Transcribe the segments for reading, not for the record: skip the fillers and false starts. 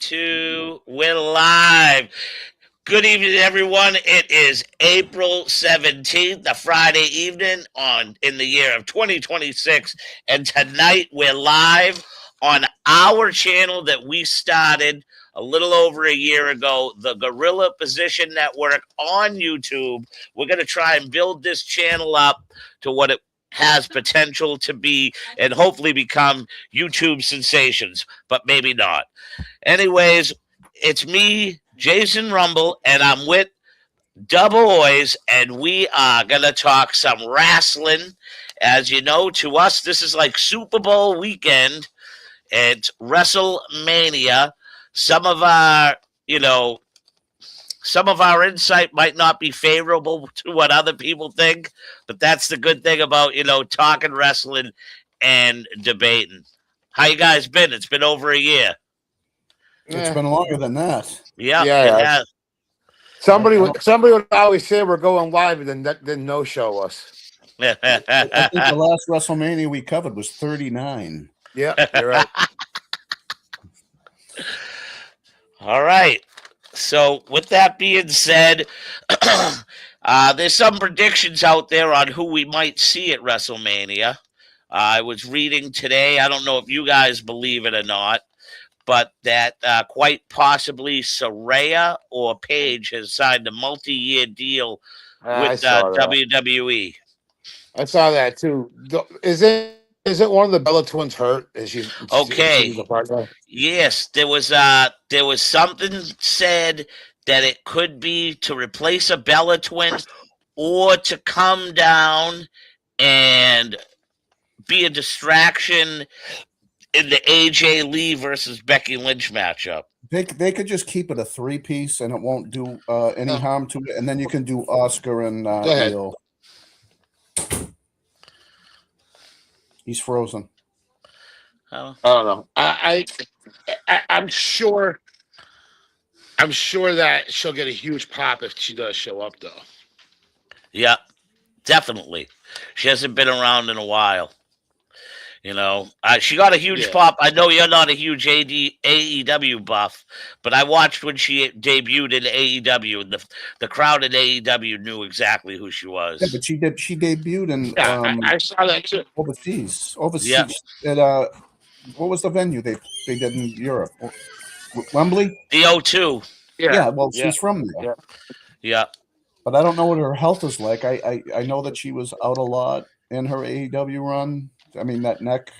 2. We're live. Good evening, everyone. It is April 17th, a Friday evening in the year of 2026. And tonight we're live on our channel that we started a little over a year ago, the Gorilla Position Network on YouTube. We're going to try and build this channel up to what it has potential to be and hopefully become YouTube sensations, but maybe not. Anyways, it's me, Jason Rumble, and I'm with Da Boyz, and we are going to talk some wrestling. As you know, to us, this is like Super Bowl weekend. It's Wrestle Mania. Some of our insight might not be favorable to what other people think, but that's the good thing about, talking wrestling and debating. How you guys been? It's been over a year. It's been longer than that. Yeah, it has. Somebody would always say we're going live and then no show us. I think the last WrestleMania we covered was 39. Yeah, you're right. All right. So with that being said, there's some predictions out there on who we might see at WrestleMania. I was reading today, I don't know if you guys believe it or not, but that quite possibly Saraya or Paige has signed a multi-year deal with WWE. I saw that too. Is it one of the Bella twins hurt? Okay. Yes, there was something said that it could be to replace a Bella twin or to come down and be a distraction in the AJ Lee versus Becky Lynch matchup. They could just keep it a 3-piece and it won't do any harm to it. And then you can do Oscar and Io. He's frozen. I don't know. I'm sure that she'll get a huge pop if she does show up, though. Yeah, definitely. She hasn't been around in a while. She got a huge pop. I know you're not a huge AEW buff, but I watched when she debuted in AEW, and the crowd in AEW knew exactly who she was. Yeah, but she debuted in I saw that too. Overseas. Yeah. At what was the venue they did in Europe? Wembley? The O2. Yeah, well, she's from there. Yeah. But I don't know what her health is like. I know that she was out a lot in her AEW run. I mean, that neck.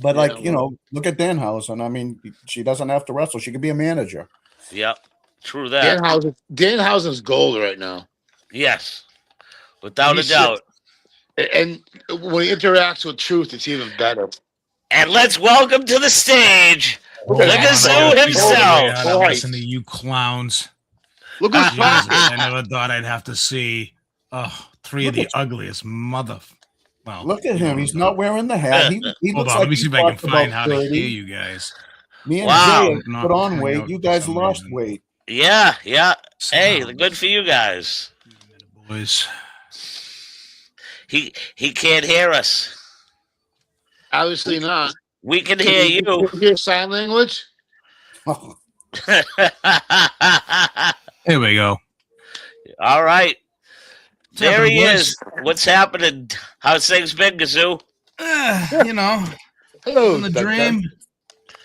But, look at Danhausen. I mean, she doesn't have to wrestle. She could be a manager. Yep. True that. Danhausen's gold right now. Yes. Without a doubt. And when he interacts with Truth, it's even better. And let's welcome to the stage the Gazoo himself. Listen to you clowns. Look who's talking. I never thought I'd have to see three of the ugliest Well, look at him. He's not wearing the hat. He hold looks on. like Let me see if I can find how to hear you guys. Me and Jay put on weight. You guys lost weight. Yeah. Hey, good for you guys. Boys. He can't hear us. Obviously not. We can hear you. Can you hear sign language? Oh. Here we go. All right. There he is. What's happening? How's things been, Gazoo? Hello, in the dream.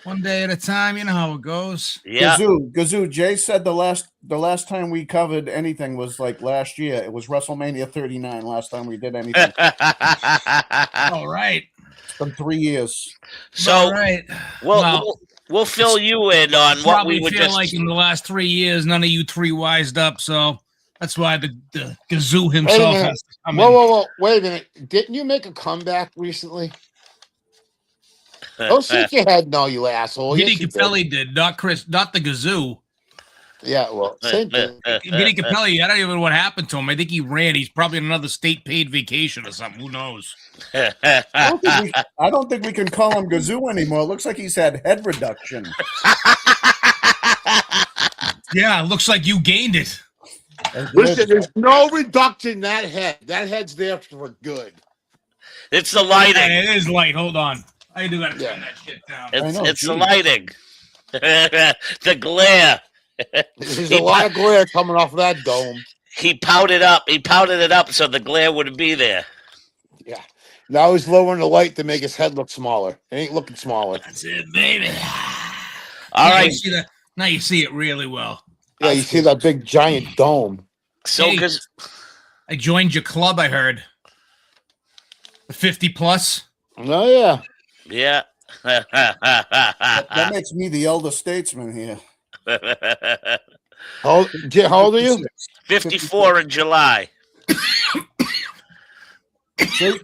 One day at a time. You know how it goes. Yeah. Gazoo. Jay said the last time we covered anything was like last year. It was WrestleMania 39. Last time we did anything. All right. It's been 3 years. So, all right. We'll fill you in on what we would feel like in the last 3 years. None of you three wised up. So. That's why the Gazoo himself has to come in. Whoa. Wait a minute. Didn't you make a comeback recently? Don't shake your head, no, you asshole. Giddy Capelli did, not the Gazoo. Yeah, well, same thing. Giddy Capelli, I don't even know what happened to him. I think he ran. He's probably on another state-paid vacation or something. Who knows? I don't think we can call him Gazoo anymore. It looks like he's had head reduction. Yeah, it looks like you gained it. Listen, there's no reduction in that head. That head's there for good. It's the lighting. It is light. Hold on. I do got to turn that shit down. It's the lighting. The glare. There's a lot of glare coming off of that dome. He pouted up. He pouted it up so the glare wouldn't be there. Yeah. Now he's lowering the light to make his head look smaller. It ain't looking smaller. That's it, baby. All right. Now you see it really well. Yeah, you see that big giant dome. So, Hey, because I joined your club, I heard. The 50 plus. Oh, yeah. yeah. That makes me the elder statesman here. How old are you? 54 in July.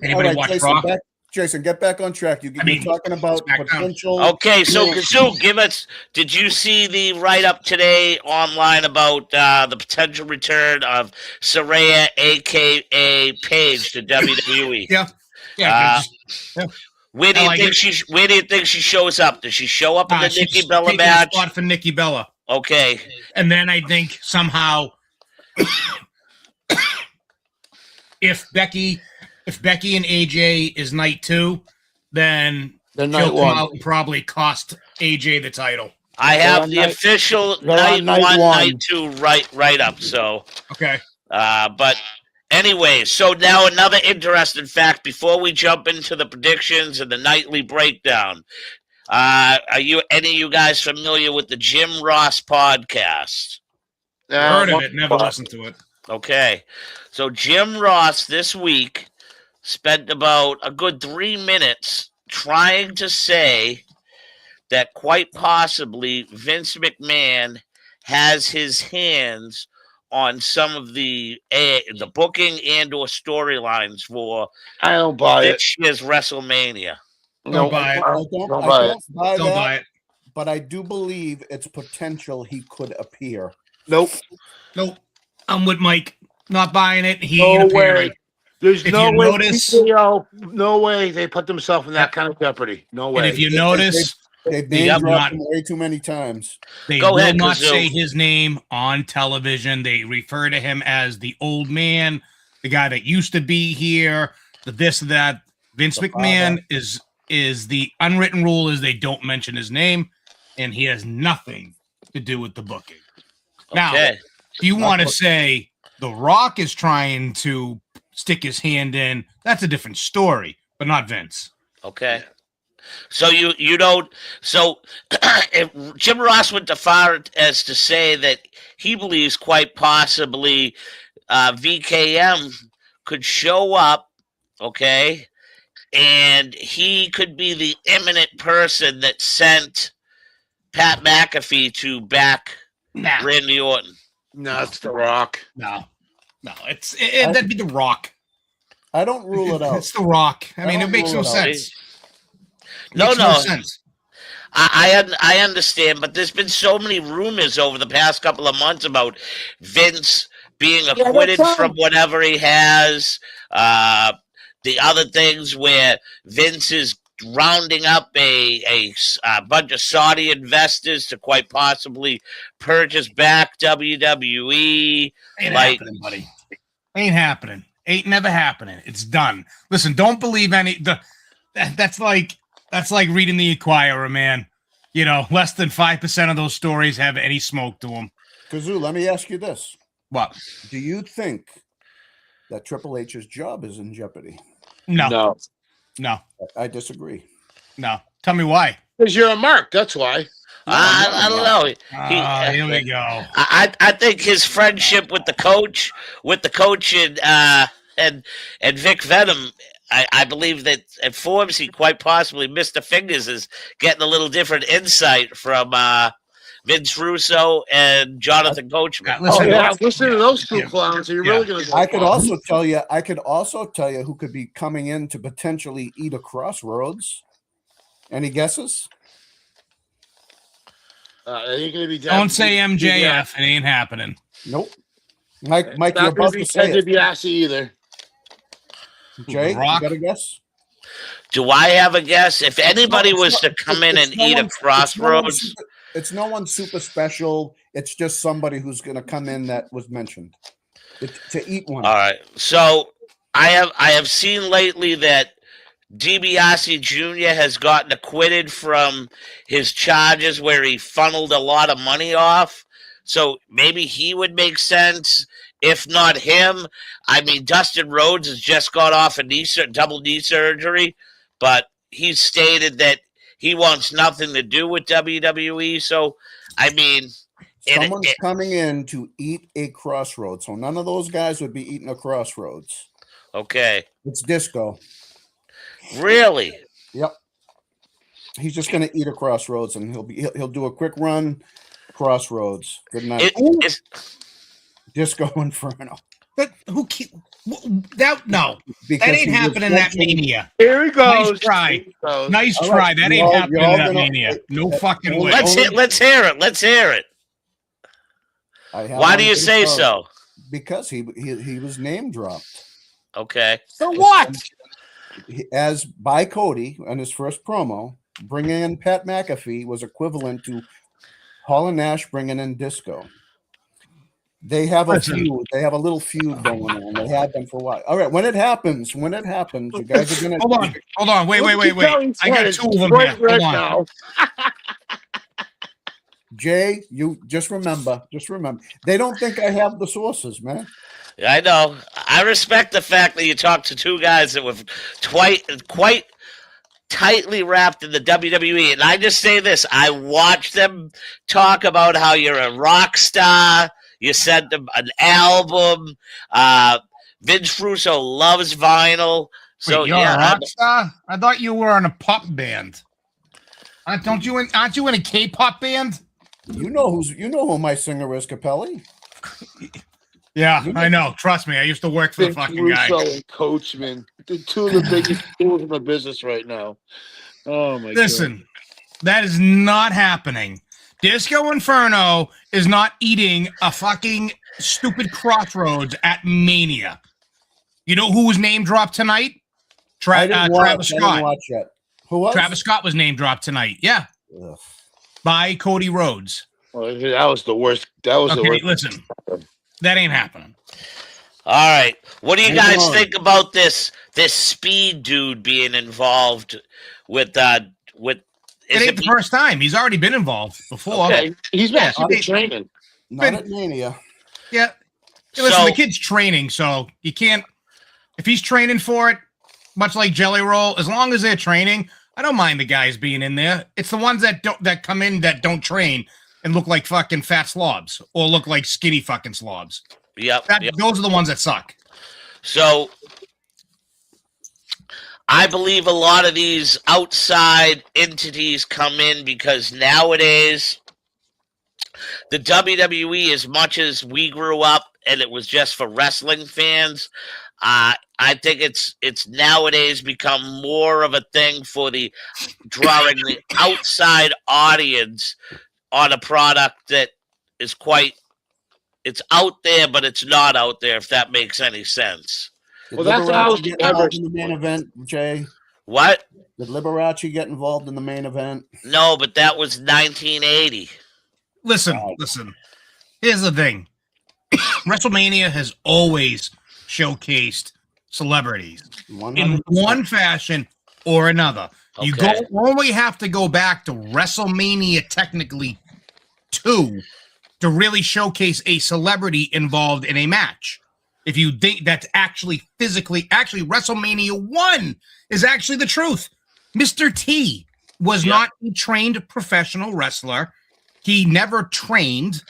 Anybody watch Raw? Jason, get back on track. You're talking about SmackDown. potential. Okay, so Kazoo, give us. Did you see the write up today online about the potential return of Saraya, aka Paige, to WWE? Yeah. Where do you think she shows up? Does she show up in the Nikki Bella match? Spot for Nikki Bella. Okay. And then I think somehow, if Becky and AJ is night 2, then They're she'll night come 1. out and probably cost AJ the title. I have the official night 1, night 2 right up. So okay. But anyway, so now another interesting fact before we jump into the predictions and the nightly breakdown. Are any of you guys familiar with the Jim Ross podcast? Heard of it, never listened to it. Okay. So Jim Ross this week spent about a good 3 minutes trying to say that quite possibly Vince McMahon has his hands on some of the booking and or storylines for I don't buy it. this year's WrestleMania. Don't buy it. I don't buy Don't that, buy it. but I do believe it's potential he could appear. Nope. I'm with Mike. Not buying it. He No ain't appearing. way. There's If no you way. notice- TKO, no way they put themselves in that kind of jeopardy. No way. And if you notice, They've They name have dropped not- him way too many times. they Go will ahead, not Kazoo. say his name on television. They refer to him as the old man, the guy that used to be here, the this, that. Vince The McMahon is the unwritten rule is they don't mention his name, and he has nothing to do with the booking. Now, Okay. if you want to say The Rock is trying to stick his hand in, that's a different story, but not Vince. Okay. So you don't. So if Jim Ross went so far as to say that he believes quite possibly VKM could show up, okay, and he could be the imminent person that sent Pat McAfee to back Nah, Randy Orton. No, it's The Rock. no, that'd be The Rock. I don't rule it out. It's The Rock. I mean, it don't makes no rule it out. sense. It No, makes no. sense. I understand, but there's been so many rumors over the past couple of months about Vince being acquitted that's from whatever he has. The other things where Vince is rounding up a bunch of Saudi investors to quite possibly purchase back WWE. Ain't Like- happening, buddy. Ain't happening. Ain't never happening. It's done. Listen, don't believe any. That's like reading the Inquirer, man. You know, less than 5% of those stories have any smoke to them. Kazoo, let me ask you this. What? Do you think that Triple H's job is in jeopardy? No. I disagree. Tell me why. Because you're a mark. That's why. I don't know. Here we go. I think his friendship with the coach and Vic Venom, I believe that at Forbes he quite possibly Mr. Fingers is getting a little different insight from Vince Russo and Jonathan Coachman. Listen to those two clowns. Are you really going to? I could also tell you who could be coming in to potentially eat a crossroads. Any guesses? Are you going to be? Don't say MJF. It ain't happening. Nope. Mike, you're Not about going to to be say Ted it. DiBiase either. Jay, you Rock? got a guess? Do I have a guess? If anybody was to come in and eat a crossroads, it's no one super special. It's just somebody who's going to come in that was mentioned to eat one. all right. So I have seen lately that DiBiase Jr. has gotten acquitted from his charges where he funneled a lot of money off. So maybe he would make sense. If not him, I mean, Dustin Rhodes has just got off a double knee surgery, but he's stated that he wants nothing to do with WWE. So, I mean, someone's coming in to eat a Crossroads. So none of those guys would be eating a Crossroads. Okay. It's Disco. Really? Yep. He's just going to eat a Crossroads, and he'll do a quick run. Crossroads. Good night. Disco Inferno. But who? No, Because that ain't happening at Mania. Here he goes. Nice try. Nice All try. right, That you're ain't all happening at gonna- Mania. No fucking way. Let's hear it. Let's hear it. Why do you say so? Because he was name dropped. Okay. So what? As by Cody on his first promo, bringing in Pat McAfee was equivalent to Hall and Nash bringing in Disco. They have a feud. They have a little feud going on. They have been for a while. All right, when it happens, you guys are gonna hold on. Wait. I got two of them here. Hold on. Jay, you just remember. They don't think I have the sources, man. I know. I respect the fact that you talked to two guys that were quite tightly wrapped in the WWE. And I just say this. I watched them talk about how you're a rock star. You sent them an album. Vince Russo loves vinyl. So wait, you're a rock star? I thought you were in a pop band. Aren't you in a K-pop band? You know who my singer is, Capelli. Yeah, I know. Trust me, I used to work for the fucking guy. Russo and Coachman, the two of the biggest tools in the business right now. Oh my! Listen, that is not happening. Disco Inferno is not eating a fucking stupid Crossroads at Mania. You know who was name dropped tonight? Travis Scott. I didn't watch yet. Who was? Travis Scott was name dropped tonight. Yeah. Ugh. By Cody Rhodes. Well, that was the worst. That was the worst. Listen, that ain't happening. All right. What do you guys think about this Speed dude being involved with It ain't the first time. He's already been involved before. Okay. He's been training. Not at Mania. Yeah. Hey, listen, the kid's training, so you can't. If he's training for it, much like Jelly Roll, as long as they're training, I don't mind the guys being in there. It's the ones that come in that don't train and look like fucking fat slobs or look like skinny fucking slobs. Yep. Those are the ones that suck. So I believe a lot of these outside entities come in because nowadays the WWE, as much as we grew up and it was just for wrestling fans, I think it's nowadays become more of a thing for the drawing the outside audience on a product that is it's out there, but it's not out there, if that makes any sense. Well, that's how get involved in the main event, Jay. What? Did Liberace get involved in the main event? No, but that was 1980. Listen. Here's the thing. WrestleMania has always showcased celebrities in one fashion or another. Okay. You only have to go back to WrestleMania technically 2 to really showcase a celebrity involved in a match. If you think that's actually WrestleMania 1 is actually the truth. Mr. T was not a trained professional wrestler. He never trained.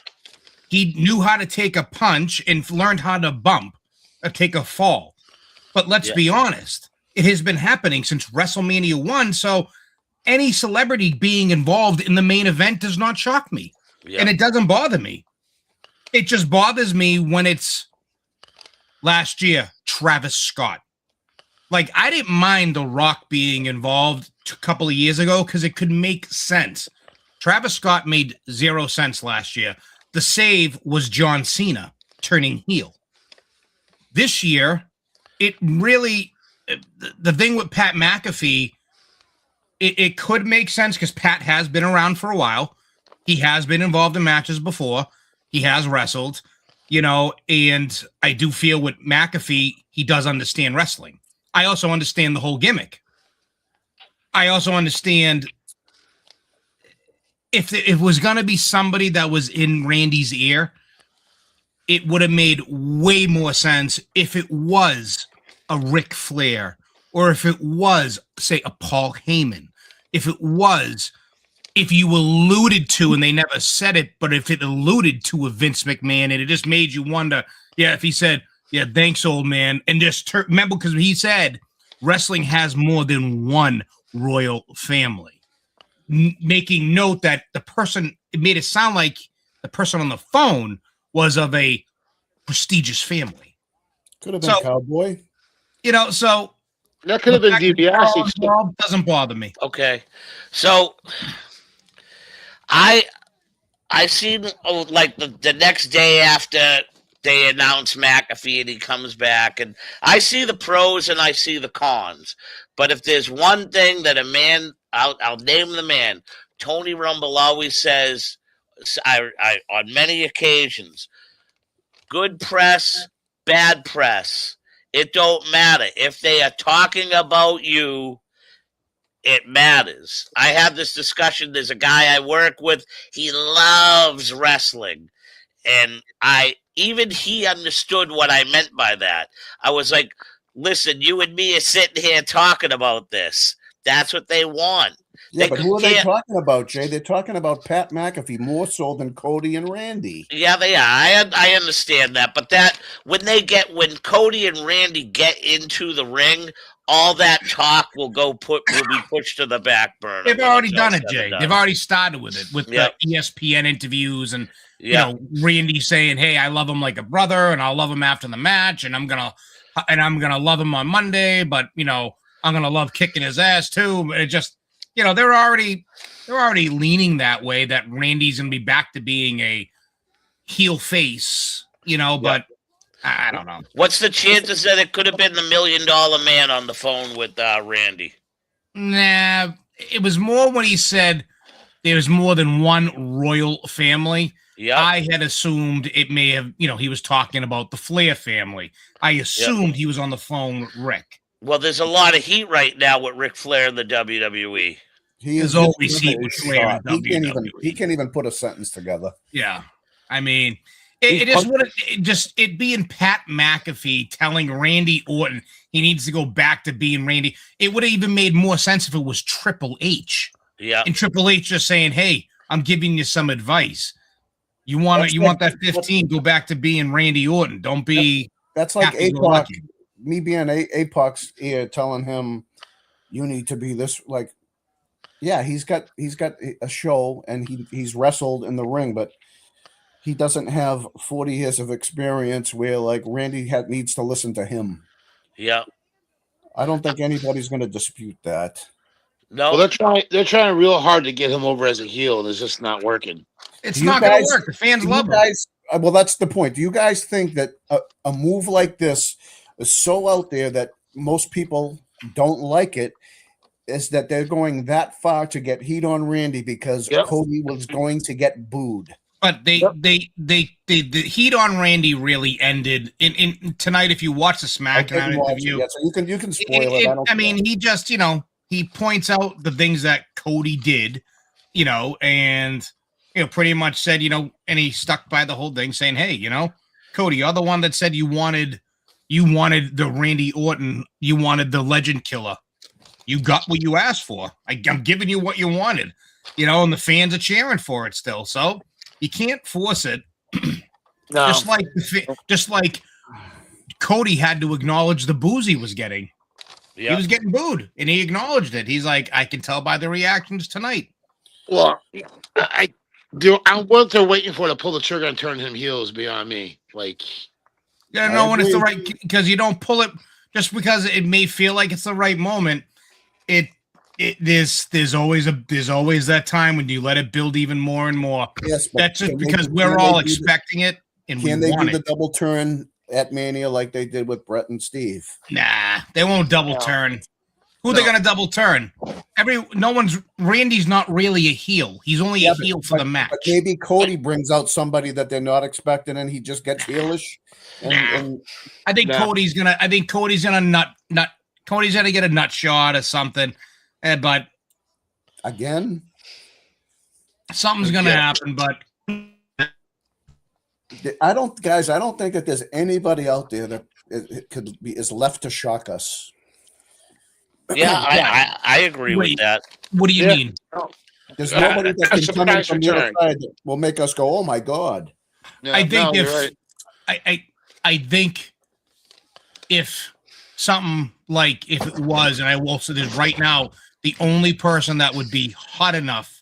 He knew how to take a punch and learned how to bump or take a fall. But let's be honest, it has been happening since WrestleMania 1, so any celebrity being involved in the main event does not shock me. And it doesn't bother me. It just bothers me when it's last year, Travis Scott. Like, I didn't mind The Rock being involved a couple of years ago because it could make sense. Travis Scott made 0 sense last year. The save was John Cena turning heel. This year, it really, the thing with Pat McAfee, it could make sense because Pat has been around for a while. He has been involved in matches before. He has wrestled, and I do feel with McAfee, he does understand wrestling. I also understand the whole gimmick. I also understand if it was going to be somebody that was in Randy's ear, it would have made way more sense if it was a Ric Flair or if it was, say, a Paul Heyman. If you alluded to, and they never said it, but if it alluded to a Vince McMahon and it just made you wonder, if he said, yeah, thanks, old man, and just remember, because he said wrestling has more than one royal family. Making note that the person, it made it sound like the person on the phone was of a prestigious family. Could have been Cowboy. So that could have been DiBiase. Doesn't bother me. Okay, so I seen like the next day after they announce McAfee and he comes back, and I see the pros and I see the cons. But if there's one thing that a man, I'll name the man. Tony Rumble always says, I on many occasions, good press, bad press, it don't matter. If they are talking about you, it matters. I had this discussion. There's a guy I work with. He loves wrestling. And even he understood what I meant by that. I was like, listen, you and me are sitting here talking about this. That's what they want. Yeah, but who are they talking about, Jay? They're talking about Pat McAfee more so than Cody and Randy. Yeah, they are. I understand that. But when Cody and Randy get into the ring, all that talk will be pushed to the back burner. They've already done it, Jay. They've already started with it, with the ESPN interviews and Randy saying, "Hey, I love him like a brother, and I'll love him after the match, and I'm gonna love him on Monday, but I'm gonna love kicking his ass too." It just, they're already leaning that way, that Randy's gonna be back to being a heel face, but I don't know. What's the chances that it could have been the $1 Million Man on the phone with Randy? Nah, it was more when he said there's more than one royal family. Yeah, I had assumed it may have, he was talking about the Flair family. I assumed he was on the phone with Rick. Well, there's a lot of heat right now with Ric Flair in the WWE. There's always heat with Flair in WWE. He can't even put a sentence together. Yeah, I mean, it being Pat McAfee telling Randy Orton he needs to go back to being Randy. It would have even made more sense if it was Triple H. Yeah, and Triple H just saying, "Hey, I'm giving you some advice. You want that 15? Go back to being Randy Orton. Don't be." That's like APOC. Me being APOC's ear telling him, "You need to be this." Like, yeah, he's got a show and he's wrestled in the ring, but he doesn't have 40 years of experience where like Randy needs to listen to him. Yeah, I don't think anybody's going to dispute that. No, well, they're trying real hard to get him over as a heel, and it's just not working. It's not going to work. The fans love him. Well, that's the point. Do you guys think that a move like this is so out there that most people don't like it? Is that they're going that far to get heat on Randy because Cody was going to get booed? But the heat on Randy really ended in tonight. If you watch the SmackDown interview, so you can spoil it. I mean, he just he points out the things that Cody did, and pretty much said, and he stuck by the whole thing, saying, "Hey, Cody, you're the one that said you wanted the Randy Orton, you wanted the Legend Killer. You got what you asked for. I'm giving you what you wanted, and the fans are cheering for it still. So you can't force it." No. Just like Cody had to acknowledge the boos he was getting. Yep. He was getting booed, and he acknowledged it. He's like, I can tell by the reactions tonight. Well, what they're waiting for to pull the trigger and turn him heel is beyond me. Like, when it's the right, because you don't pull it just because it may feel like it's the right moment. There's always that time when you let it build even more and more. Yes, that's just because we're all expecting it, and can they do the double turn at Mania like they did with Brett and Steve? Nah, they won't double turn. Who are they going to double turn? Randy's not really a heel. He's only a heel for the match. But maybe Cody brings out somebody that they're not expecting, and he just gets heelish. I think Cody's gonna get a nut shot or something. But again, something's gonna happen. But I don't think that there's anybody out there that is left to shock us. Yeah, I agree with that. What do you mean? There's nobody that can come in from the other side that will make us go, "Oh my god!" Yeah, I think right. I think if something like if it was, and I will say this right now, the only person that would be hot enough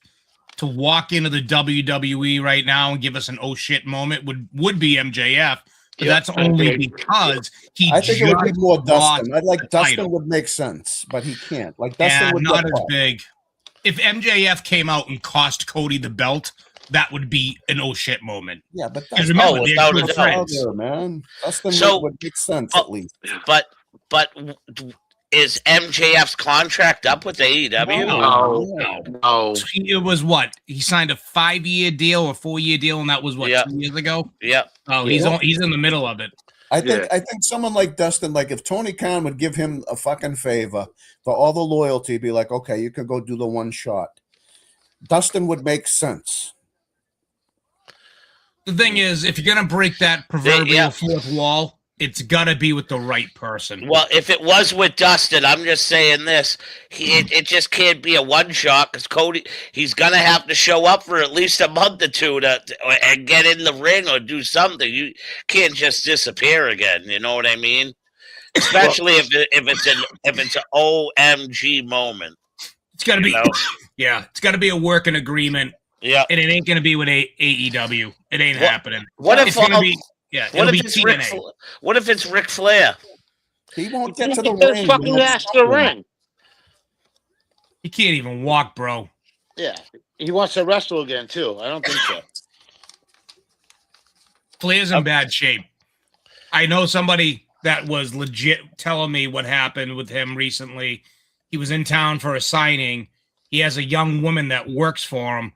to walk into the WWE right now and give us an oh shit moment would be MJF. But that's only because I think it would be more Dustin. I'd like Dustin would make sense, but he can't. Like Dustin would not as big. If MJF came out and cost Cody the belt, that would be an oh shit moment. Yeah, but remember, without a doubt, man. Dustin would make sense at least. But is MJF's contract up with AEW? No. It was what? He signed a 5-year deal or 4-year deal, and that was what 2 years ago. Yeah. Oh, he's in the middle of it. I think someone like Dustin, like if Tony Khan would give him a fucking favor for all the loyalty, be like, okay, you can go do the one shot. Dustin would make sense. The thing is, if you're gonna break that proverbial fourth wall, it's gotta be with the right person. Well, if it was with Dustin, I'm just saying this: it just can't be a one shot because Cody, he's gonna have to show up for at least a month or two and get in the ring or do something. You can't just disappear again. You know what I mean? Especially if it's an OMG moment. It's gotta be, it's gotta be a working agreement. Yeah, and it ain't gonna be with AEW. It ain't happening. What if it's gonna be? Yeah, what if it's Ric Flair? He won't get to the ring. Fucking ass to the ring. He can't even walk, bro. Yeah, he wants to wrestle again too. I don't think so. Flair's in bad shape. I know somebody that was legit telling me what happened with him recently. He was in town for a signing. He has a young woman that works for him,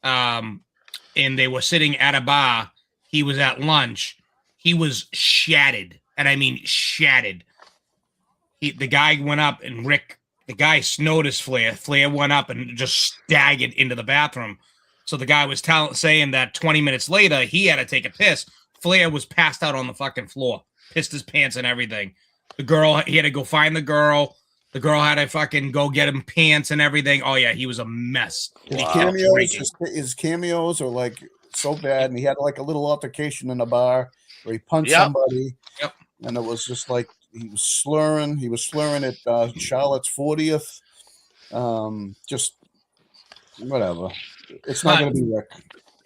and they were sitting at a bar. He was at lunch. He was shattered, and I mean shattered. The guy went up, and the guy noticed Flair. Flair went up and just staggered into the bathroom. So the guy was saying that 20 minutes later, he had to take a piss. Flair was passed out on the fucking floor, pissed his pants and everything. The girl, he had to go find the girl. The girl had to fucking go get him pants and everything. Oh, yeah, he was a mess. His cameos are like so bad, and he had like a little altercation in a bar where he punched somebody, and it was just like he was slurring at Charlotte's 40th. Just whatever. It's not going to be Rick.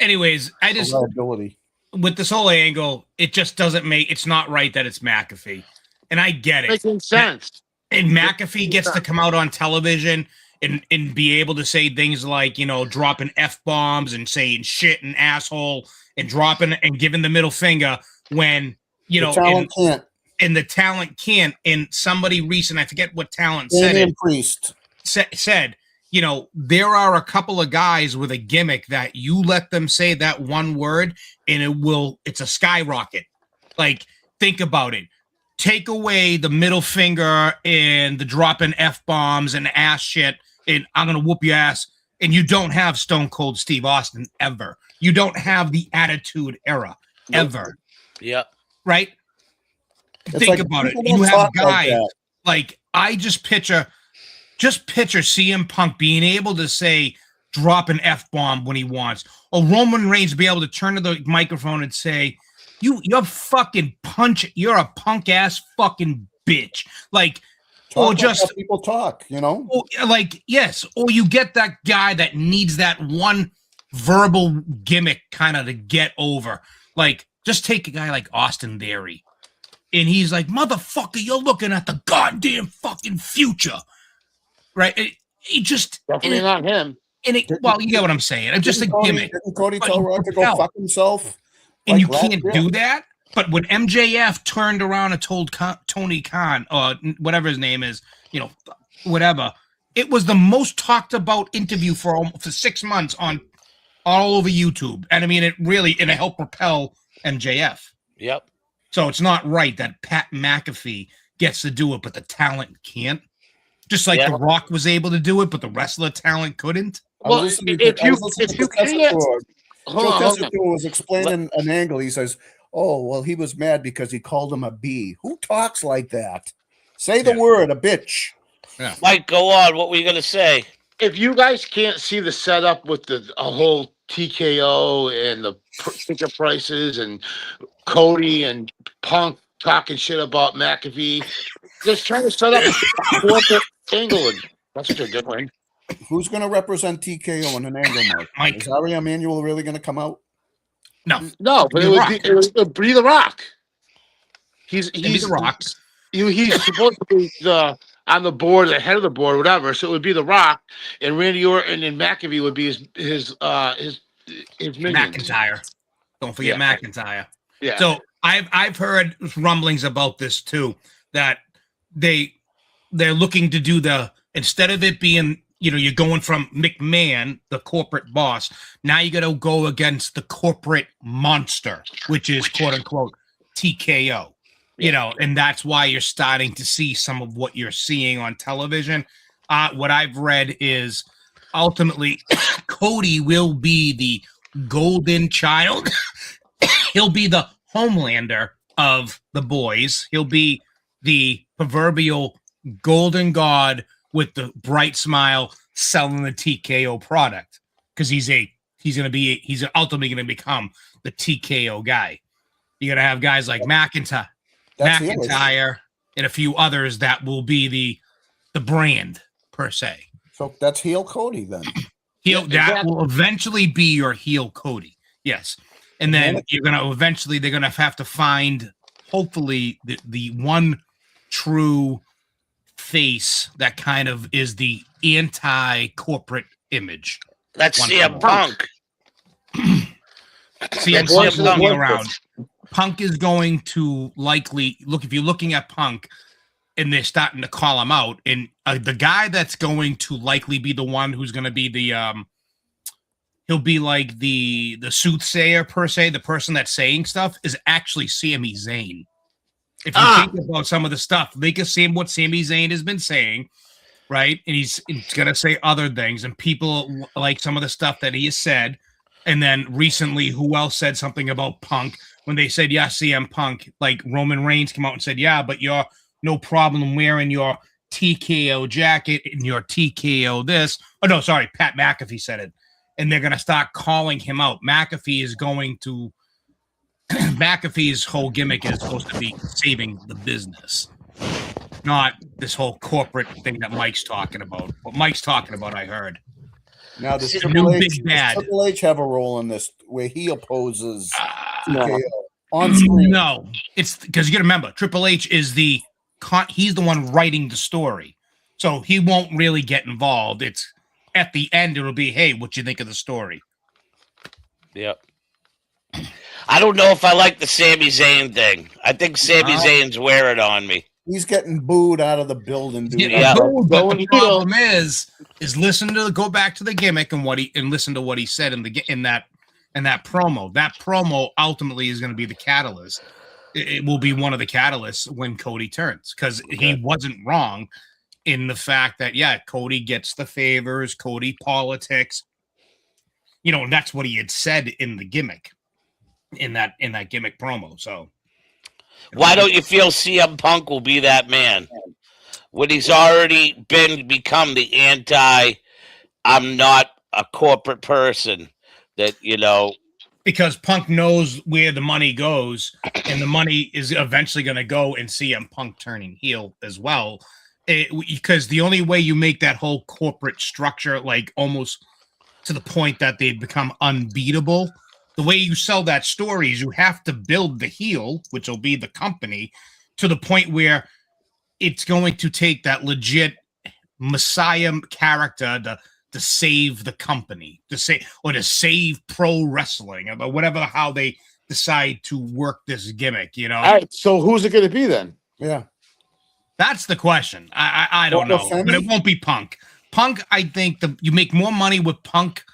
Anyways, I just liability with this whole angle, it just doesn't make. It's not right that it's McAfee, and I get it. Making sense. And McAfee gets to come out on television and be able to say things like, dropping F-bombs and saying shit and asshole and dropping and giving the middle finger when, the talent can't. And the talent can't. And somebody recent, I forget what talent said it. Priest said, there are a couple of guys with a gimmick that you let them say that one word and it's a skyrocket. Like, think about it. Take away the middle finger and the dropping F-bombs and ass shit, and I'm going to whoop your ass. And you don't have Stone Cold Steve Austin ever. You don't have the Attitude Era ever. Yep. Right? Think about it. You have a guy like I just picture CM Punk being able to say drop an F-bomb when he wants. Or Roman Reigns be able to turn to the microphone and say, You're fucking you're a punk ass fucking bitch. Like, or just people talk, Or, yes. Or you get that guy that needs that one verbal gimmick kind of to get over. Like, just take a guy like Austin Theory. And he's like, motherfucker, you're looking at the goddamn fucking future. Right? He just definitely not him. And you get what I'm saying. I'm just a gimmick. Didn't Cody tell Rock to go fuck himself? And you can't do that. But when MJF turned around and told Tony Khan, or whatever his name is, whatever, it was the most talked about interview for 6 months on all over YouTube. And I mean, it helped propel MJF. Yep. So it's not right that Pat McAfee gets to do it, but the talent can't. Just like Yeah. The Rock was able to do it, but the wrestler talent couldn't. Well, if you can't, Joe Tessitore was explaining an angle. He says, "Oh, well, he was mad because he called him a bee. Who talks like that? Say the word, a bitch." Yeah. Mike, go on. What were you going to say? if you guys can't see the setup with a whole TKO and the ticket prices and Cody and Punk talking shit about McAfee, just trying to set up a corporate angle, and that's what they're doing. Who's going to represent TKO in an angle, Mike? Mike. Is Ari Emanuel really going to come out? No, but it would be The Rock. He's The Rock. He's supposed to be on the board, the head of the board, whatever. So it would be The Rock, and Randy Orton and McAfee would be his minions. McIntyre. Don't forget McIntyre. Yeah. So I've heard rumblings about this too, that they're looking to do instead of it being, you're going from McMahon, the corporate boss, now you got to go against the corporate monster, which is quote unquote TKO. And that's why you're starting to see some of what you're seeing on television. What I've read is ultimately Cody will be the golden child. He'll be the Homelander of the boys. He'll be the proverbial golden god with the bright smile selling the TKO product, because he's ultimately going to become the TKO guy. You're going to have guys like McIntyre and a few others that will be the brand per se. So that's heel Cody then. That will eventually be your heel Cody. Yes. And then they're going to have to find, hopefully, the one true face that kind of is the anti-corporate image. That's CM Punk. CM Punk's looking around. Punk is going to likely look, if you're looking at Punk and they're starting to call him out, and the guy that's going to likely be the one who's going to be he'll be like the soothsayer per se, the person that's saying stuff, is actually Sami Zayn. If you think about some of the stuff, they can see what Sami Zayn has been saying, right? And he's going to say other things, and people like some of the stuff that he has said. And then recently, who else said something about Punk when they said, yeah, CM Punk, like Roman Reigns came out and said, yeah, but you're no problem wearing your TKO jacket and your TKO this. Oh, no, sorry, Pat McAfee said it. And they're going to start calling him out. McAfee's whole gimmick is supposed to be saving the business, not this whole corporate thing that Mike's talking about. What Mike's talking about, I heard. Now, does Triple H have a role in this where he opposes TKO on screen? No, it's because you got to remember, Triple H is he's the one writing the story, so he won't really get involved. It's at the end, it'll be, hey, what you think of the story? Yep. I don't know if I like the Sami Zayn thing. I think Sami Zayn's wearing on me. He's getting booed out of the building, dude. Yeah. But the problem is go back to the gimmick and listen to what he said in that promo. That promo ultimately is going to be the catalyst. It will be one of the catalysts when Cody turns, because he wasn't wrong in the fact that, Cody gets the favors, Cody politics, and that's what he had said in the gimmick, in that gimmick promo. So why don't you feel CM Punk will be that man when he's already become the I'm not a corporate person, that, because Punk knows where the money goes, and the money is eventually going to go in CM Punk turning heel as well. Because the only way you make that whole corporate structure, like almost to the point that they become unbeatable, the way you sell that story is you have to build the heel, which will be the company, to the point where it's going to take that legit Messiah character to save the company, to save pro wrestling, or whatever, how they decide to work this gimmick, All right, so who's it going to be then? Yeah. That's the question. I don't know, but it won't be Punk. Punk, I think you make more money with Punk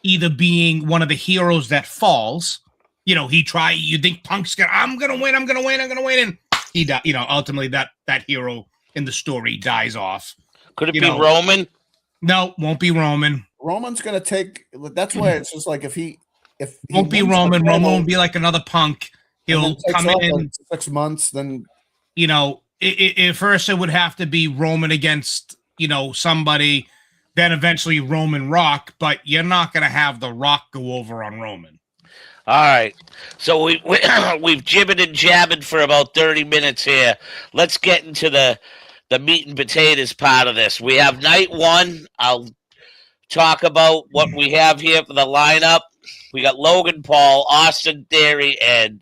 either being one of the heroes that falls. You think Punk's I'm gonna win, and he ultimately that hero in the story dies off. Could it You be know. Roman? No, won't be Roman. Roman's going to take. That's why it's just like if he Won't be wins the Roman. Roman title won't be like another Punk. and then He'll takes come off in. 6 months, then You know, at first it would have to be Roman against, you know, somebody, then eventually Roman Rock, but you're not going to have The Rock go over on Roman. All right. So we've jibbing and jabbing for about 30 minutes here. Let's get into the meat and potatoes part of this. We have night one. I'll talk about what we have here for the lineup. We got Logan Paul, Austin Theory, and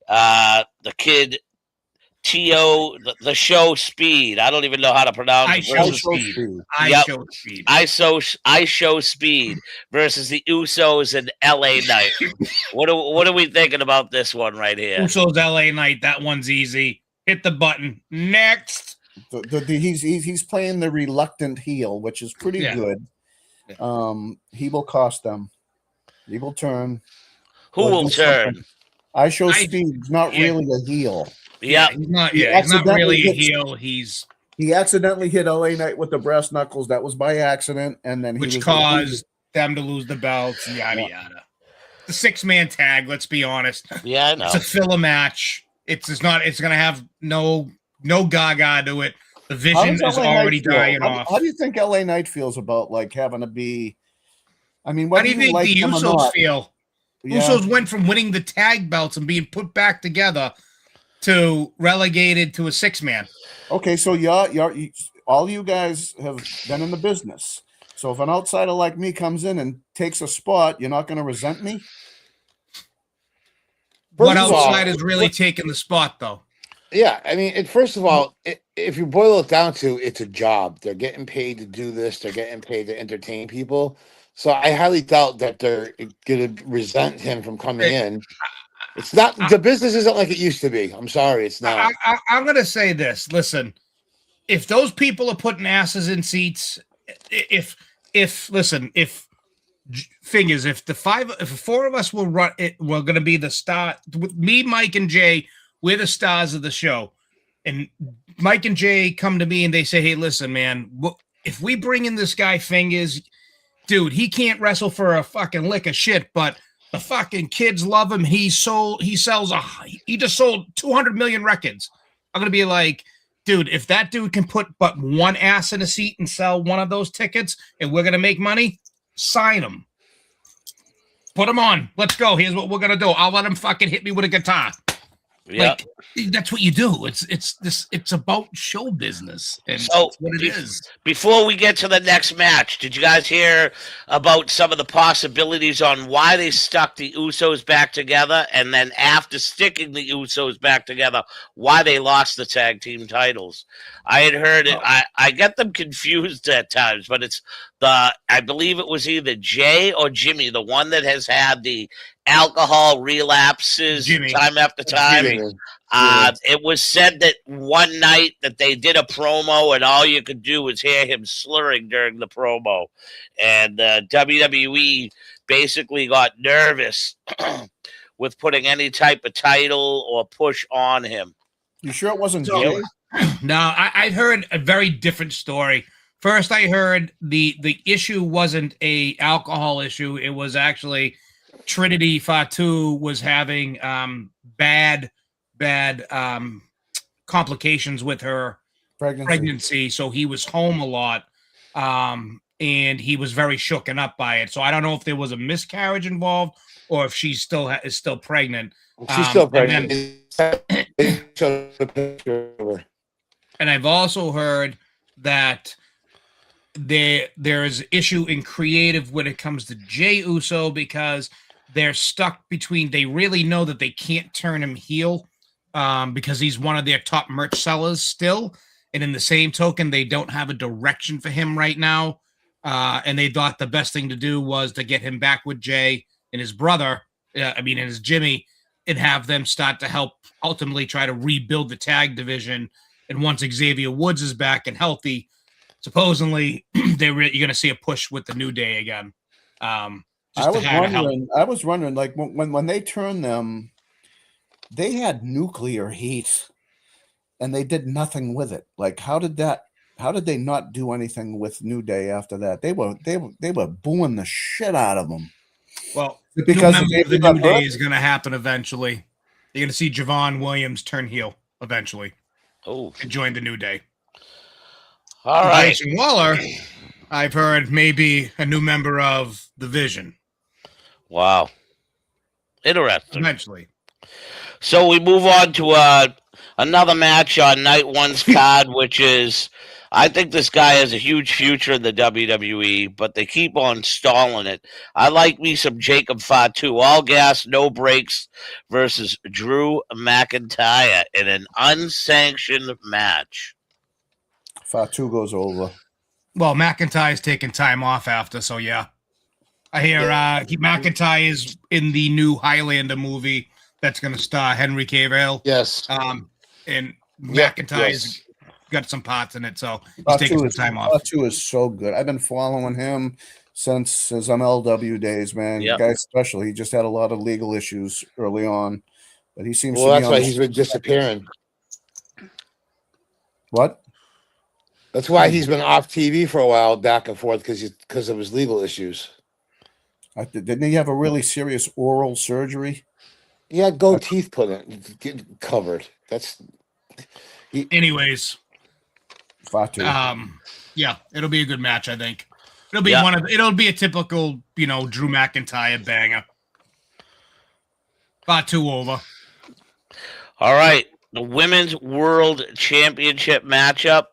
the kid T.O., the show Speed. I don't even know how to pronounce I it. show Versus, speed. Yep. Show speed. I show Speed versus the Usos and L.A. Knight. What are we thinking about this one right here? Usos LA Knight. That one's easy. Hit the button. Next. He's playing the reluctant heel, which is pretty good. He will cost them. He will turn. Who will turn? I show Speed. He's not really a heel. Yeah, he's not really a heel. He accidentally hit LA Knight with the brass knuckles. That was by accident, and then which caused them to lose the belts. Yada yada. The 6-man tag. Let's be honest. Yeah, I know. It's a filler match. It's not. It's gonna have no Gaga to it. The vision is already dying off. How do you think LA Knight feels about like having to be? I mean, what how do you think the Usos feel? Yeah. Usos went from winning the tag belts and being put back together to relegated to a 6-man. Okay, so all you guys have been in the business. So if an outsider like me comes in and takes a spot, you're not going to resent me? What outside is really taking the spot, though? Yeah, I mean, first of all, if you boil it down to, it's a job. They're getting paid to do this. They're getting paid to entertain people. So I highly doubt that they're going to resent him from coming in. It's not, the business isn't like it used to be. I'm sorry, it's not. I'm going to say this. Listen, if those people are putting asses in seats, if the four of us will run it, we're going to be the star. With me, Mike, and Jay, we're the stars of the show. And Mike and Jay come to me and they say, "Hey, listen, man, if we bring in this guy Fingers, dude, he can't wrestle for a fucking lick of shit, but the fucking kids love him. He just sold 200 million records." I'm going to be like, dude, if that dude can put but one ass in a seat and sell one of those tickets and we're going to make money, sign him. Put him on. Let's go. Here's what we're going to do. I'll let him fucking hit me with a guitar. Yeah. Like, that's what you do. It's about show business. And so that's what it is. Before we get to the next match, did you guys hear about some of the possibilities on why they stuck the Usos back together, and then after sticking the Usos back together, why they lost the tag team titles? I had heard it. I get them confused at times, but I believe it was either Jay or Jimmy, the one that has had the alcohol relapses time after time. It was said that one night that they did a promo and all you could do was hear him slurring during the promo, and WWE basically got nervous with putting any type of title or push on him. You sure it wasn't Jay? No, I heard a very different story. First, I heard the issue wasn't a alcohol issue. It was actually Trinity Fatu was having bad complications with her pregnancy, so he was home a lot, and he was very shooken up by it. So I don't know if there was a miscarriage involved or if she is still pregnant. She's still pregnant. And I've also heard that there's issue in creative when it comes to Jey Uso because they're stuck between. They really know that they can't turn him heel because he's one of their top merch sellers still. And in the same token, they don't have a direction for him right now. And they thought the best thing to do was to get him back with Jay and his brother, and his Jimmy, and have them start to help ultimately try to rebuild the tag division. And once Xavier Woods is back and healthy, supposedly you're going to see a push with the New Day again. I was wondering, like when they turned them, they had nuclear heat, and they did nothing with it. Like, how did that how did they not do anything with New Day after that? They were booing the shit out of them. Well, because new member of the New Day is going to happen eventually. You're going to see Javon Williams turn heel eventually. Oh, And join the New Day. All right. Grayson Waller, I've heard, maybe a new member of the Vision. Wow. Interesting. Eventually. So we move on to another match on night one's card, which is, I think this guy has a huge future in the WWE, but they keep on stalling it. I like me some Jacob Fatu, all gas, no brakes, versus Drew McIntyre in an unsanctioned match. Fatu goes over. Well, McIntyre's taking time off after, so yeah. I hear McIntyre is in the new Highlander movie that's going to star Henry Cavill. Yes. And McIntyre's got some parts in it, so he's Fatu taking some time off. Fatu is so good. I've been following him since his MLW days, man. Yep. Guy's special. He just had a lot of legal issues early on, but he seems Well, to be that's why he's been disappearing. What? That's why he's been off TV for a while, back and forth, because of his legal issues. Didn't he have a really serious oral surgery? He had gold teeth put in, covered. Anyways, Fatu. yeah, it'll be a good match. I think it'll be it'll be a typical, Drew McIntyre banger. Fatu over. All right, the Women's World Championship matchup.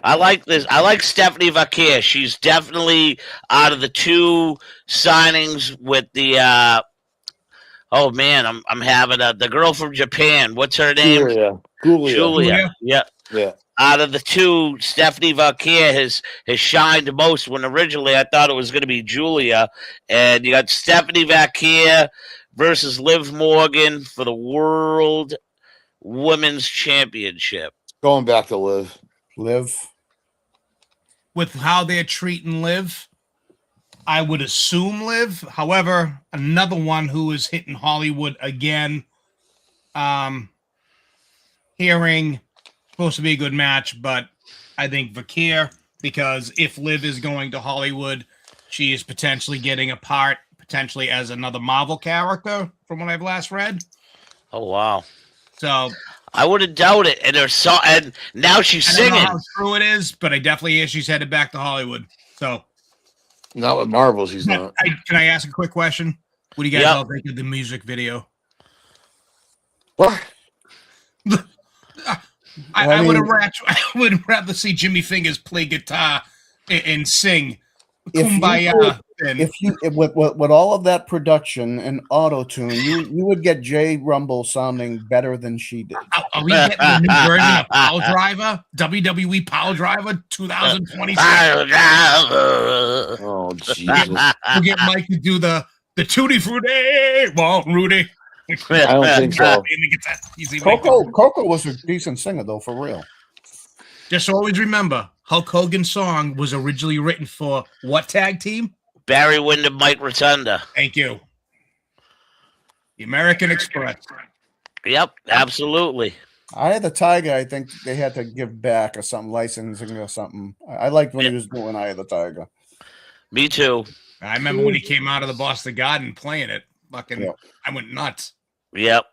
I like this. I like Stephanie Vaquer. She's definitely out of the two signings with the. Oh man, I'm having the girl from Japan. What's her name? Julia. Yeah. Out of the two, Stephanie Vaquer has shined most. When originally I thought it was going to be Julia, and you got Stephanie Vaquer versus Liv Morgan for the World Women's Championship. Going back to Liv. With how they're treating Liv, I would assume Liv. However, another one who is hitting Hollywood again. Hearing supposed to be a good match, but I think Vaquer, because if Liv is going to Hollywood, she is potentially getting a part, potentially as another Marvel character, from what I've last read. Oh wow! So I wouldn't doubt it. And now she's singing. I don't know how true it is, but I definitely hear she's headed back to Hollywood. So not with Marvel, she's not. Can I ask a quick question? What do you guys all think of the music video? What? I would rather see Jimmy Fingers play guitar and sing Kumbaya. With all of that production and auto tune, you would get Jay Rumble sounding better than she did. Are we getting a new version of Power Driver? WWE Power Driver 2026. Oh Jesus! We'll get Mike to do the Tutti Frutti. Well, Rudy. I don't think so. Coco was a decent singer, though, for real. Just always remember, Hulk Hogan's song was originally written for what tag team? Barry Windham, Mike Rotunda. Thank you. The American Express. Yep, absolutely. Eye of the Tiger, I think they had to give back or something, licensing or something. I liked when he was doing Eye of the Tiger. Me too. I remember when he came out of the Boston Garden playing it. Fucking, I went nuts. Yep.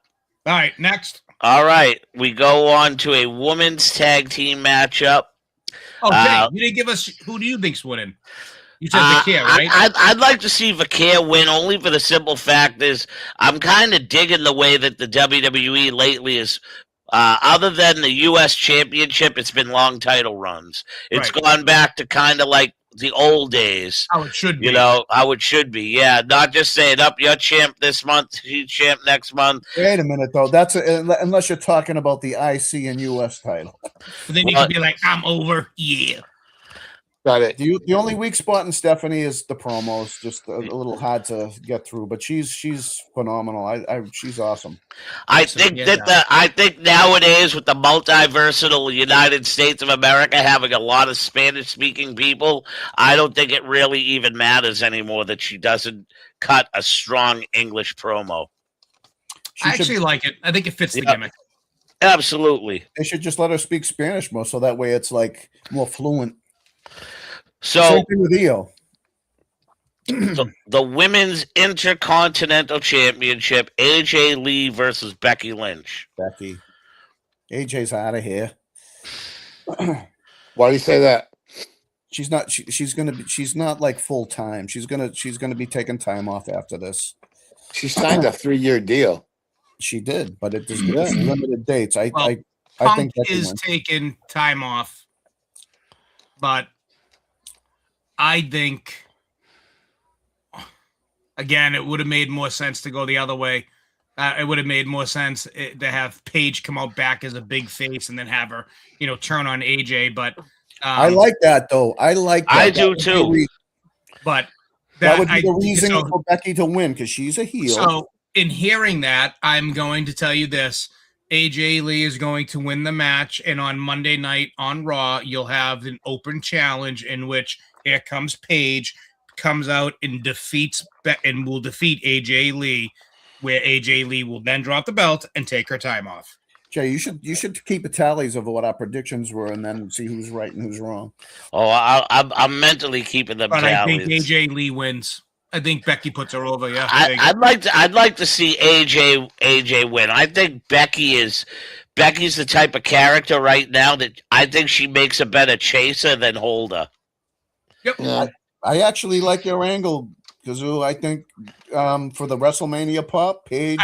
All right, next. All right, we go on to a women's tag team matchup. Okay, you didn't give us. Who do you think's winning? You said Vaquer, right? I'd like to see Vaquer win, only for the simple fact is I'm kind of digging the way that the WWE lately is. Other than the U.S. Championship, it's been long title runs. It's gone back to kind of like the old days. How it should be. How it should be. Yeah, not just saying, up, you're champ this month, he's champ next month. Wait a minute, though. That's unless you're talking about the IC and US title. But then you can be like, I'm over. Yeah. Got it. The only weak spot in Stephanie is the promos, just a little hard to get through. But she's phenomenal. She's awesome. I think nowadays with the multiversal United States of America having a lot of Spanish-speaking people, I don't think it really even matters anymore that she doesn't cut a strong English promo. I actually like it. I think it fits the gimmick. Absolutely. They should just let her speak Spanish more, so that way it's like more fluent. So, Same thing with Io. the Women's Intercontinental Championship, AJ Lee versus Becky Lynch. Becky. AJ's out of here. Why do you say that? She's not. She's not like full time. She's gonna be taking time off after this. She signed a 3-year deal. She did, but it's limited dates. I think Becky is taking time off, but I think again it would have made more sense to go the other way. It would have made more sense to have Paige come out back as a big face and then have her, turn on AJ. But I like that though. I like that. I do too. But that would be the reason for Becky to win because she's a heel. So in hearing that, I'm going to tell you this. AJ Lee is going to win the match, and on Monday night on Raw, you'll have an open challenge in which here comes Paige, comes out and will defeat AJ Lee, where AJ Lee will then drop the belt and take her time off. Jay, you should keep a tallies of what our predictions were, and then see who's right and who's wrong. Oh, I'm mentally keeping them tallies. I think AJ Lee wins. I think Becky puts her over. Yeah, I'd like to see AJ win. I think Becky's the type of character right now that I think she makes a better chaser than Holder. Yep. Yeah. I actually like your angle, Kazoo. I think for the WrestleMania pop, Paige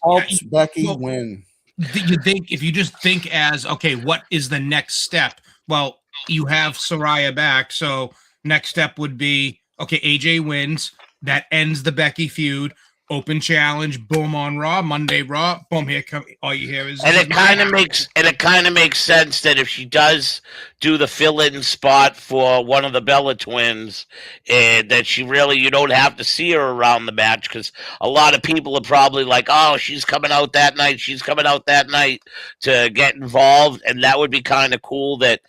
helps Becky win. You think if you just think as okay, what is the next step? Well, you have Saraya back, so next step would be okay. AJ wins. That ends the Becky feud. Open challenge. Boom on Raw. Monday Raw. Boom. Here come. All you hear is. And it kind of makes sense that if she does do the fill-in spot for one of the Bella twins, that she really you don't have to see her around the match because a lot of people are probably like, oh, she's coming out that night. She's coming out that night to get involved, and that would be kind of cool that.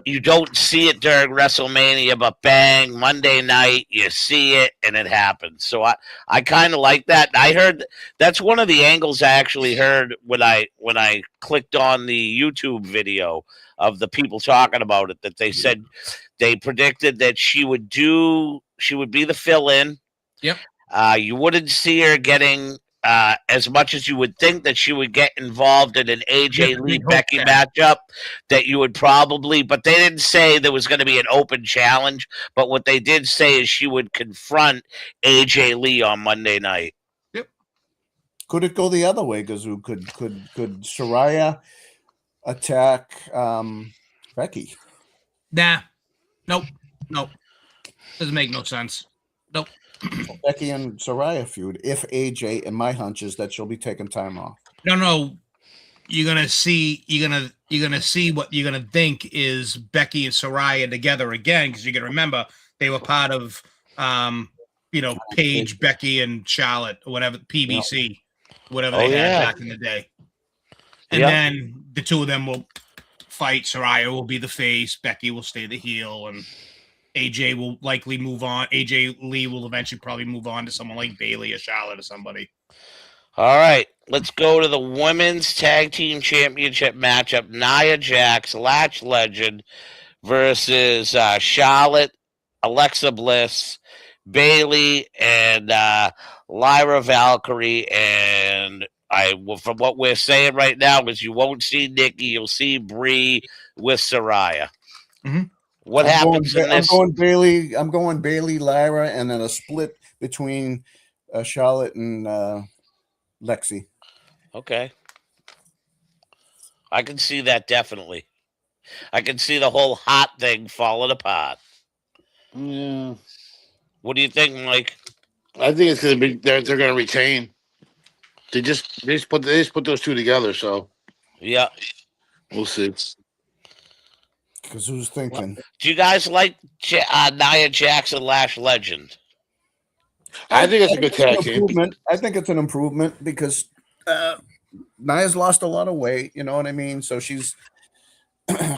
You don't see it during WrestleMania, but bang, Monday night, you see it, and it happens. So I kind of like that. I heard that's one of the angles I actually heard when I clicked on the YouTube video of the people talking about it, that they said they predicted that she would be the fill-in. Yep. You wouldn't see her getting as much as you would think that she would get involved in an AJ Lee Becky matchup, that you would probably, but they didn't say there was going to be an open challenge. But what they did say is she would confront AJ Lee on Monday night. Yep. Could it go the other way, Gazoo? Could Saraya attack Becky? Nah. Nope. Doesn't make no sense. Nope. Becky and Saraya feud. If AJ, and my hunch is that she'll be taking time off. No. You're gonna see what you're gonna think is Becky and Saraya together again, because you're gonna remember they were part of Paige, Becky, and Charlotte, or whatever, PBC, whatever they had back in the day. And then the two of them will fight. Saraya will be the face, Becky will stay the heel, and AJ will likely move on. AJ Lee will eventually probably move on to someone like Bayley or Charlotte or somebody. All right, let's go to the Women's Tag Team Championship matchup. Nia Jax, Lash Legend, versus Charlotte, Alexa Bliss, Bayley, and Lyra Valkyrie. And from what we're saying right now is you won't see Nikki, you'll see Brie with Saraya. Mm-hmm. What happens in this? I'm going Bayley, Lyra, and then a split between Charlotte and Lexi. Okay. I can see that definitely. I can see the whole hot thing falling apart. Yeah. What do you think, Mike? I think it's gonna be they're gonna retain. They just put those two together, so yeah. We'll see. Because who's thinking? Do you guys like Nia Jax and Lash Legend? I think it's a good tag team. I think it's an improvement because Nia's lost a lot of weight. You know what I mean? So she's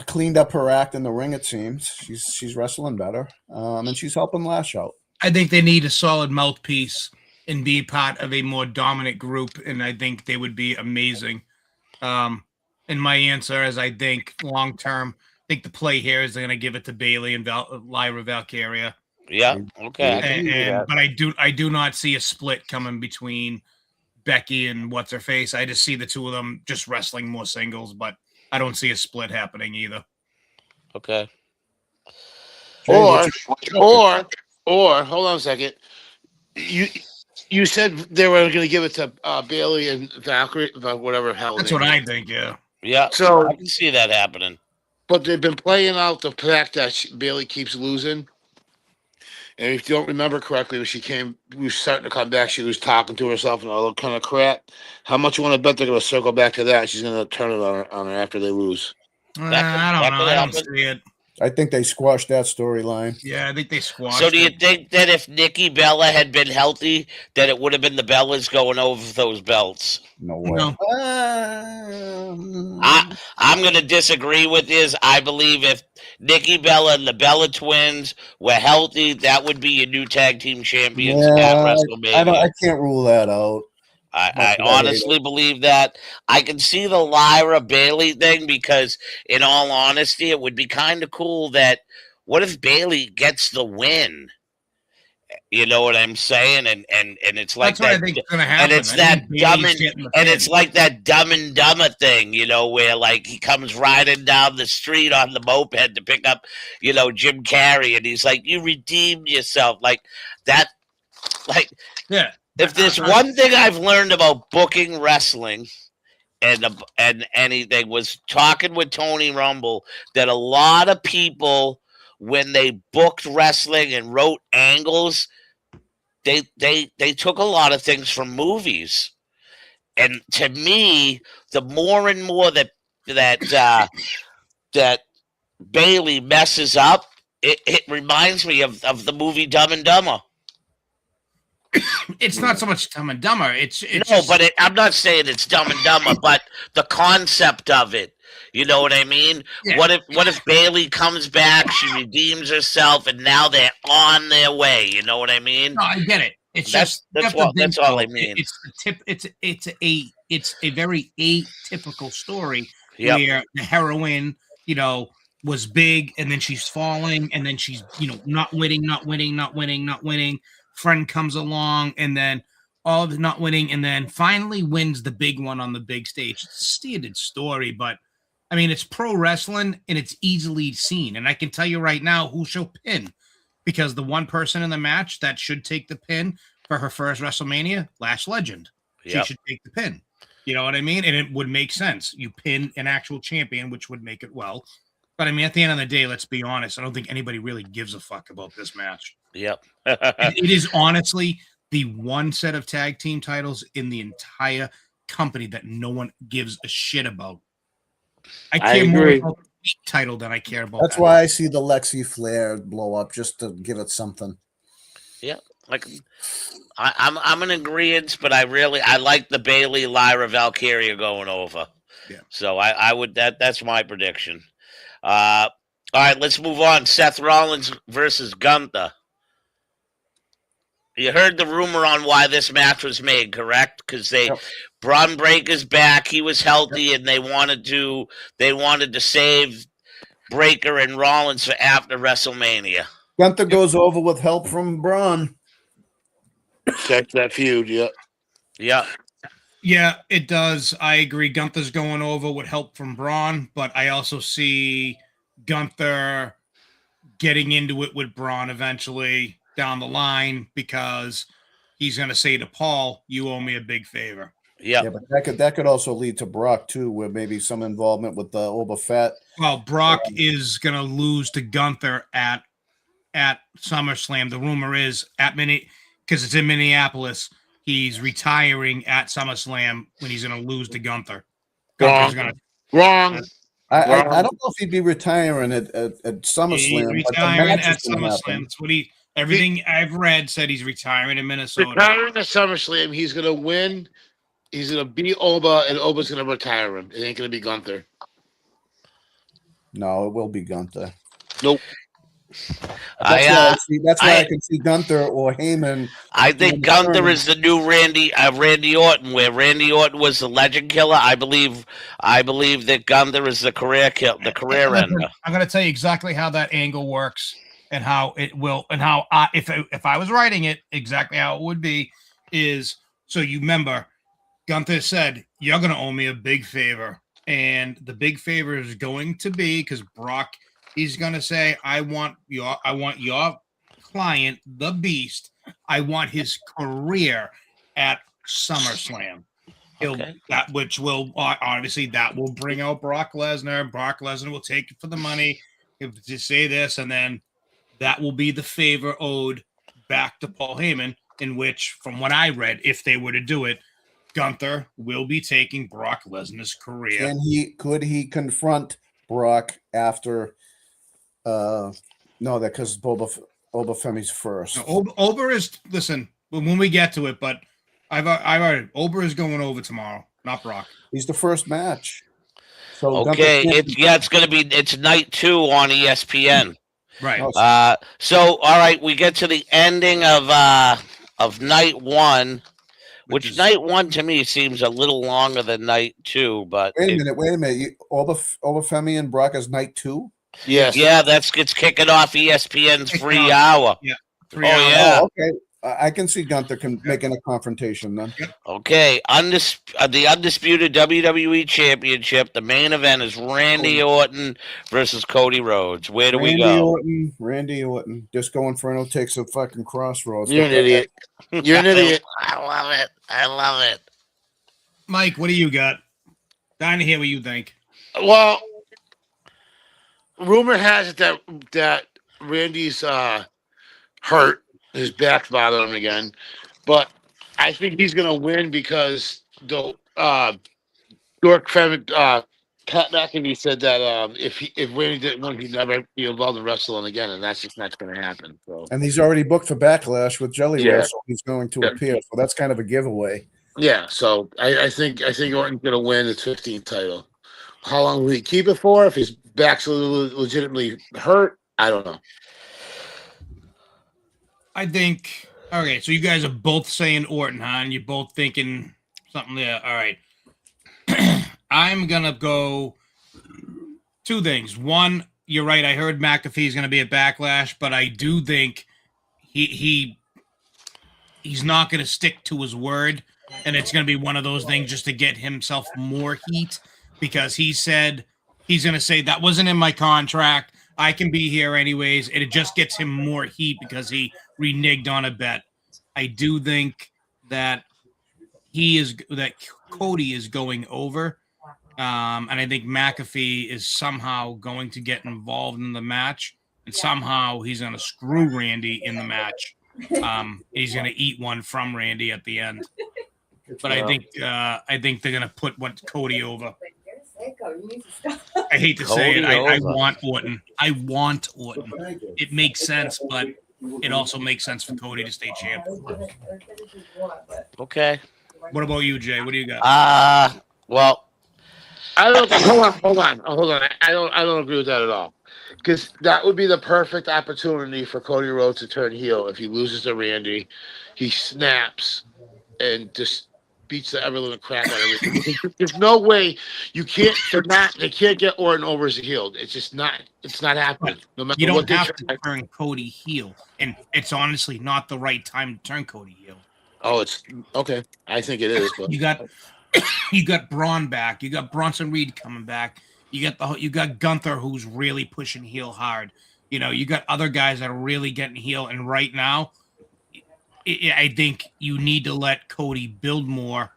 cleaned up her act in the ring. It seems she's wrestling better, and she's helping Lash out. I think they need a solid mouthpiece and be part of a more dominant group, and I think they would be amazing. And my answer is I think long term, I think the play here is they're going to give it to Bailey and Lyra Valkyria. Yeah. Okay. I can And, do that. but I do not see a split coming between Becky and what's her face. I just see the two of them just wrestling more singles, but I don't see a split happening either. Okay. Or hold on a second. You said they were going to give it to Bailey and Valkyrie, whatever hell. That's what I think. Yeah. Yeah. So I can see that happening. But they've been playing out the fact that Bailey keeps losing. And if you don't remember correctly, when she was starting to come back, she was talking to herself and all that kind of crap. How much you want to bet they're going to circle back to that? She's going to turn it on her after they lose. I don't know. I don't see it. I think they squashed that storyline. Yeah, I think they squashed So do you it. think that if Nikki Bella had been healthy, that it would have been the Bellas going over those belts? No way. No. I'm going to disagree with this. I believe if Nikki Bella and the Bella twins were healthy, that would be your new tag team champions at WrestleMania. I can't rule that out. I honestly believe that. I can see the Lyra Bailey thing because, in all honesty, it would be kind of cool that what if Bailey gets the win? You know what I'm saying? And it's like That's what I think is going to happen. and it's that dumb and it's like that Dumb and Dumber thing, you know, where like he comes riding down the street on the moped to pick up, you know, Jim Carrey, and he's like, "You redeemed yourself," like that, like yeah. If there's one thing I've learned about booking wrestling and anything was talking with Tony Rumble, that a lot of people, when they booked wrestling and wrote angles, they took a lot of things from movies. And to me, the more and more that Bailey messes up, it reminds me of the movie Dumb and Dumber. It's not so much Dumb and Dumber. It's no, just, but I'm not saying it's Dumb and Dumber, but the concept of it. You know what I mean? Yeah. What if Bailey comes back, she redeems herself, and now they're on their way? You know what I mean? No, I get it. It's That's all I mean. It's a very atypical story Yep. where the heroine, you know, was big, and then she's falling, and then she's, you know, not winning. Friend comes along, and then all of the not winning, and then finally wins the big one on the big stage. It's a standard story, but I mean, it's pro wrestling, and it's easily seen. And I can tell you right now who she'll pin, because the one person in the match that should take the pin for her first WrestleMania, Lash Legend. She should take the pin. You know what I mean? And it would make sense. You pin an actual champion, which would make it well. But I mean, at the end of the day, let's be honest. I don't think anybody really gives a fuck about this match. Yep. It is honestly the one set of tag team titles in the entire company that no one gives a shit about. I care more about the title than I care about. That's why I see the Lexi Flair blow up, just to give it something. Yeah, like I'm in agreement, but I like the Bailey Lyra Valkyria going over. Yeah. So I would that's my prediction. All right, let's move on. Seth Rollins versus Gunther. You heard the rumor on why this match was made, correct? Because Braun Breaker's back, he was healthy, and they wanted to save Breaker and Rollins for after WrestleMania. Gunther goes over with help from Braun. Check that feud, Yeah. Yeah, it does. I agree. Gunther's going over with help from Braun, but I also see Gunther getting into it with Braun eventually down the line, because he's going to say to Paul, "You owe me a big favor." Yeah, but that could also lead to Brock too, where maybe some involvement with the Boba Fett. Well, Brock is going to lose to Gunther at SummerSlam. The rumor is because it's in Minneapolis, he's retiring at SummerSlam when he's going to lose to Gunther. Wrong. I don't know if he'd be retiring at SummerSlam. He's retiring at SummerSlam. That's what everything I've read said he's retiring in Minnesota. Retiring at SummerSlam, he's going to win. He's going to beat Oba, and Oba's going to retire him. It ain't going to be Gunther. No, it will be Gunther. Nope. That's why I can see Gunther or Heyman. I think Gunther is the new Randy Orton, where Randy Orton was the legend killer. I believe that Gunther is the career ender. I'm going to tell you exactly how that angle works and how it will, and how if I was writing it, exactly how it would be is, so you remember Gunther said, "You're going to owe me a big favor," and the big favor is going to be, because Brock, he's going to say, I want your client, the Beast. I want his career at SummerSlam. Which will obviously that will bring out Brock Lesnar. Brock Lesnar will take it for the money. He'll just say this, and then that will be the favor owed back to Paul Heyman. In which, from what I read, if they were to do it, Gunther will be taking Brock Lesnar's career. And could he confront Brock after? No, that because Boba Femi's first. No, Ober is, listen, when we get to it, but I've already, Ober is going over tomorrow, not Brock. He's the first match. So okay, it's night 2 on ESPN. Right. So all right, we get to the ending of night 1, which night 1 to me seems a little longer than night 2. But wait a minute. Ober Femi and Brock is night 2. Yes. Yeah, it's kicking off ESPN's free hour. Yeah. 3 hours. Yeah. Oh, okay. I can see Gunther making a confrontation then. Okay. The undisputed WWE Championship. The main event is Randy Orton versus Cody Rhodes. Where do we go? Randy Orton. Disco Inferno takes a fucking crossroads. You're an idiot. You're an idiot. I love it. Mike, what do you got? Dying to hear what you think. Well, rumor has it that Randy's hurt. His back's bothering him again. But I think he's going to win because the Dork Pat McAfee said that if Randy didn't win, he'd never be involved in wrestling again, and that's just not going to happen. So. And he's already booked for Backlash with Jelly Wrestle. He's going to appear, so that's kind of a giveaway. Yeah, so I think Orton's going to win his 15th title. How long will he keep it for? If his back's legitimately hurt, I don't know. I think, okay, so you guys are both saying Orton, huh? And you're both thinking something there. All right. I'm going to go 2 things. One, you're right. I heard McAfee's going to be at Backlash, but I do think he's not going to stick to his word, and it's going to be one of those things just to get himself more heat, because he said he's going to say that wasn't in my contract. I can be here anyways. And it just gets him more heat because he reneged on a bet. I do think that Cody is going over. And I think McAfee is somehow going to get involved in the match, and somehow he's going to screw Randy in the match. He's going to eat one from Randy at the end. But I think they're going to put Cody over. I hate to say it. I want Orton. I want Orton. It makes sense, but it also makes sense for Cody to stay champ. Okay. What about you, Jay? What do you got? Well, I don't. Hold on. I don't agree with that at all. Because that would be the perfect opportunity for Cody Rhodes to turn heel. If he loses to Randy, he snaps and just beats the ever-living crap out of everything. There's no way they can't get Orton over as a heel. It's just not. It's not happening. No matter you don't what have to turn Cody heel, and it's honestly not the right time to turn Cody heel. Oh, it's okay. I think it is. But. You got Braun back. You got Bronson Reed coming back. You got Gunther, who's really pushing heel hard. You got other guys that are really getting heel, and right now, I think you need to let Cody build a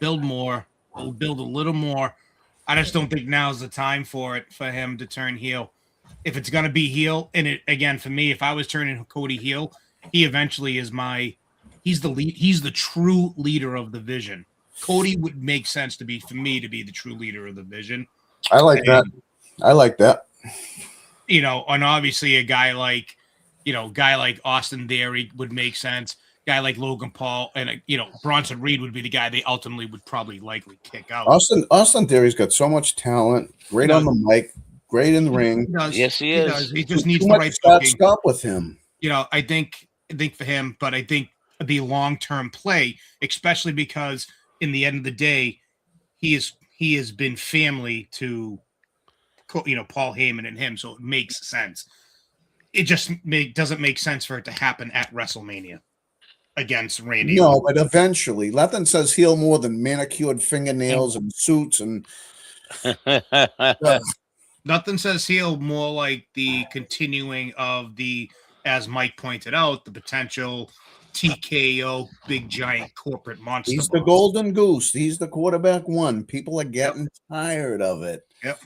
little more. I just don't think now's the time for him to turn heel. If it's going to be heel, and it again, for me, if I was turning Cody heel, he eventually is he's the true leader of the Vision. Cody would make sense for me to be the true leader of the Vision. I like that. And obviously a guy like Austin Theory would make sense. Guy like Logan Paul and Bronson Reed would be the guy they ultimately would probably likely kick out. Austin Theory's got so much talent, great on the mic, great in the ring. He does. Yes, he He is. does. He just needs Too the much right start booking. stop with him. You know, I think for him, but I think the long-term play, especially because in the end of the day, he has been family to, you know, Paul Heyman and him, so it makes sense. It just doesn't make sense for it to happen at WrestleMania against Randy. No, but eventually, nothing says heel more than manicured fingernails and suits and. Nothing says heel more like the continuing of the, as Mike pointed out, the potential TKO big giant corporate monster. He's the boss. golden goose. He's the quarterback one. People are getting tired of it. Yep.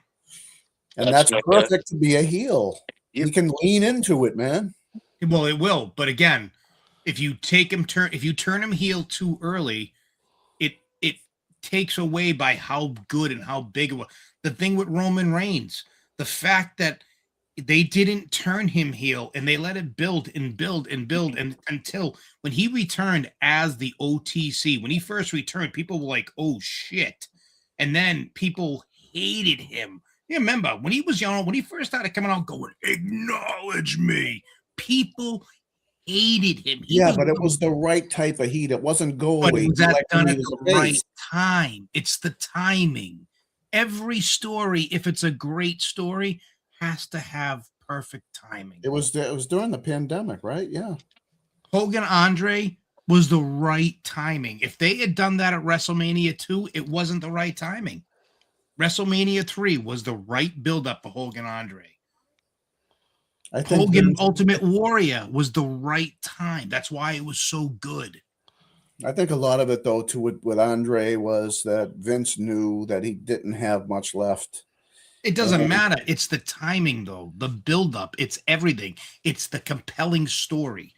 And that's perfect to be a heel. You can lean into it, man. Well, it will, but again, if you turn him heel too early, it takes away by how good and how big it was. The thing with Roman Reigns, the fact that they didn't turn him heel and they let it build and build and build, and until when he returned as the OTC, when he first returned, people were like, "Oh shit," and then people hated him. You remember when he was young, when he first started coming out, going, "Acknowledge me," people hated him. But it was the right type of heat. It wasn't go away. But it was done at the right time. It's the timing. Every story, if it's a great story, has to have perfect timing. It was during the pandemic, right? Yeah. Hogan Andre was the right timing. If they had done that at WrestleMania 2, it wasn't the right timing. WrestleMania 3 was the right build-up for Hogan Andre. I think Hogan Ultimate Warrior was the right time. That's why it was so good. I think a lot of it, though, too, with Andre was that Vince knew that he didn't have much left. It doesn't matter. It's the timing, though. The build-up. It's everything. It's the compelling story.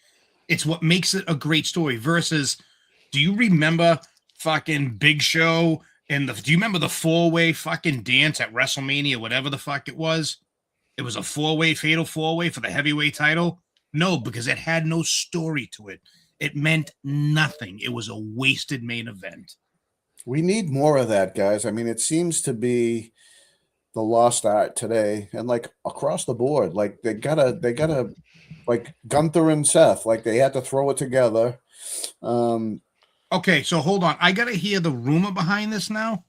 It's what makes it a great story versus, do you remember fucking Big Show and do you remember the four-way fucking dance at WrestleMania, whatever the fuck it was? It was a four-way, fatal four-way for the heavyweight title? No, because it had no story to it. It meant nothing. It was a wasted main event. We need more of that, guys. I mean, it seems to be the lost art today, and like across the board, like they gotta like Gunther and Seth, like they had to throw it together. Okay, so hold on. I gotta hear the rumor behind this now.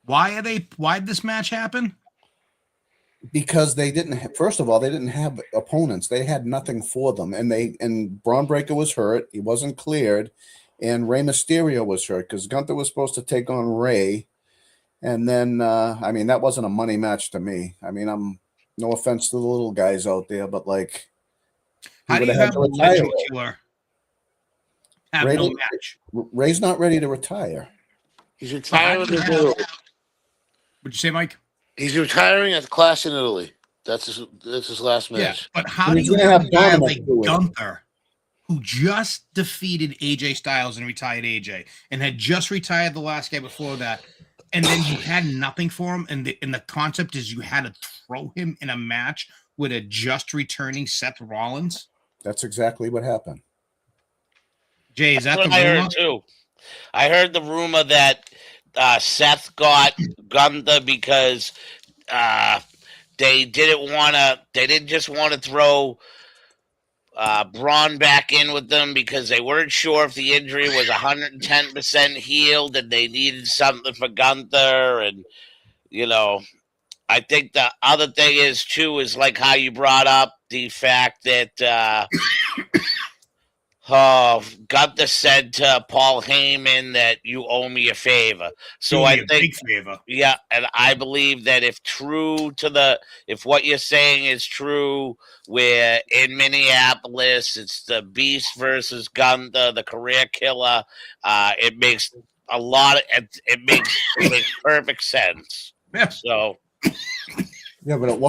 Why did this match happen? Because they didn't first of all, they didn't have opponents. They had nothing for them. And Braun Breaker was hurt. He wasn't cleared. And Rey Mysterio was hurt because Gunther was supposed to take on Rey. And then, I mean, that wasn't a money match to me. I mean, I'm no offense to the little guys out there, but like, how do you have a legend killer have no match? Ray's not ready to retire. He's retiring. What'd you say, Mike? He's retiring at the Clash in Italy. That's his last match. Yeah, but how do you have like Gunther, who just defeated AJ Styles and retired AJ, and had just retired the last guy before that, and then you had nothing for him, and the concept is you had to throw him in a match with a just returning Seth Rollins? That's exactly what happened. Jay, is that the rumor? I heard too. I heard the rumor that Seth got Gunther because they didn't just want to throw Braun back in with them because they weren't sure if the injury was 110% healed and they needed something for Gunther. And, you know, I think the other thing is like how you brought up the fact that Gunther said to Paul Heyman that you owe me a favor. So I think, big favor. Yeah, and I believe that if what you're saying is true, where in Minneapolis it's the Beast versus Gunther, the career killer, it makes it makes perfect sense. Yeah. So. Yeah, but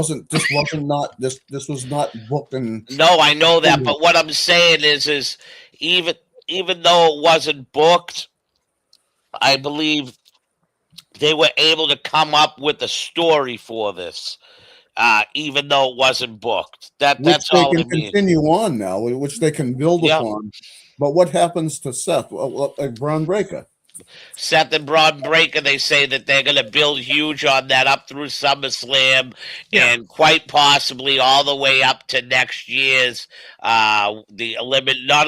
this was not booked and No, I know that, but what I'm saying is even though it wasn't booked, I believe they were able to come up with a story for this, even though it wasn't booked. That's all I mean. Which they can continue on now, which they can build upon. But what happens to Seth? Like Braun Breaker. Seth and Braun break, and they say that they're going to build huge on that up through SummerSlam and quite possibly all the way up to next year's not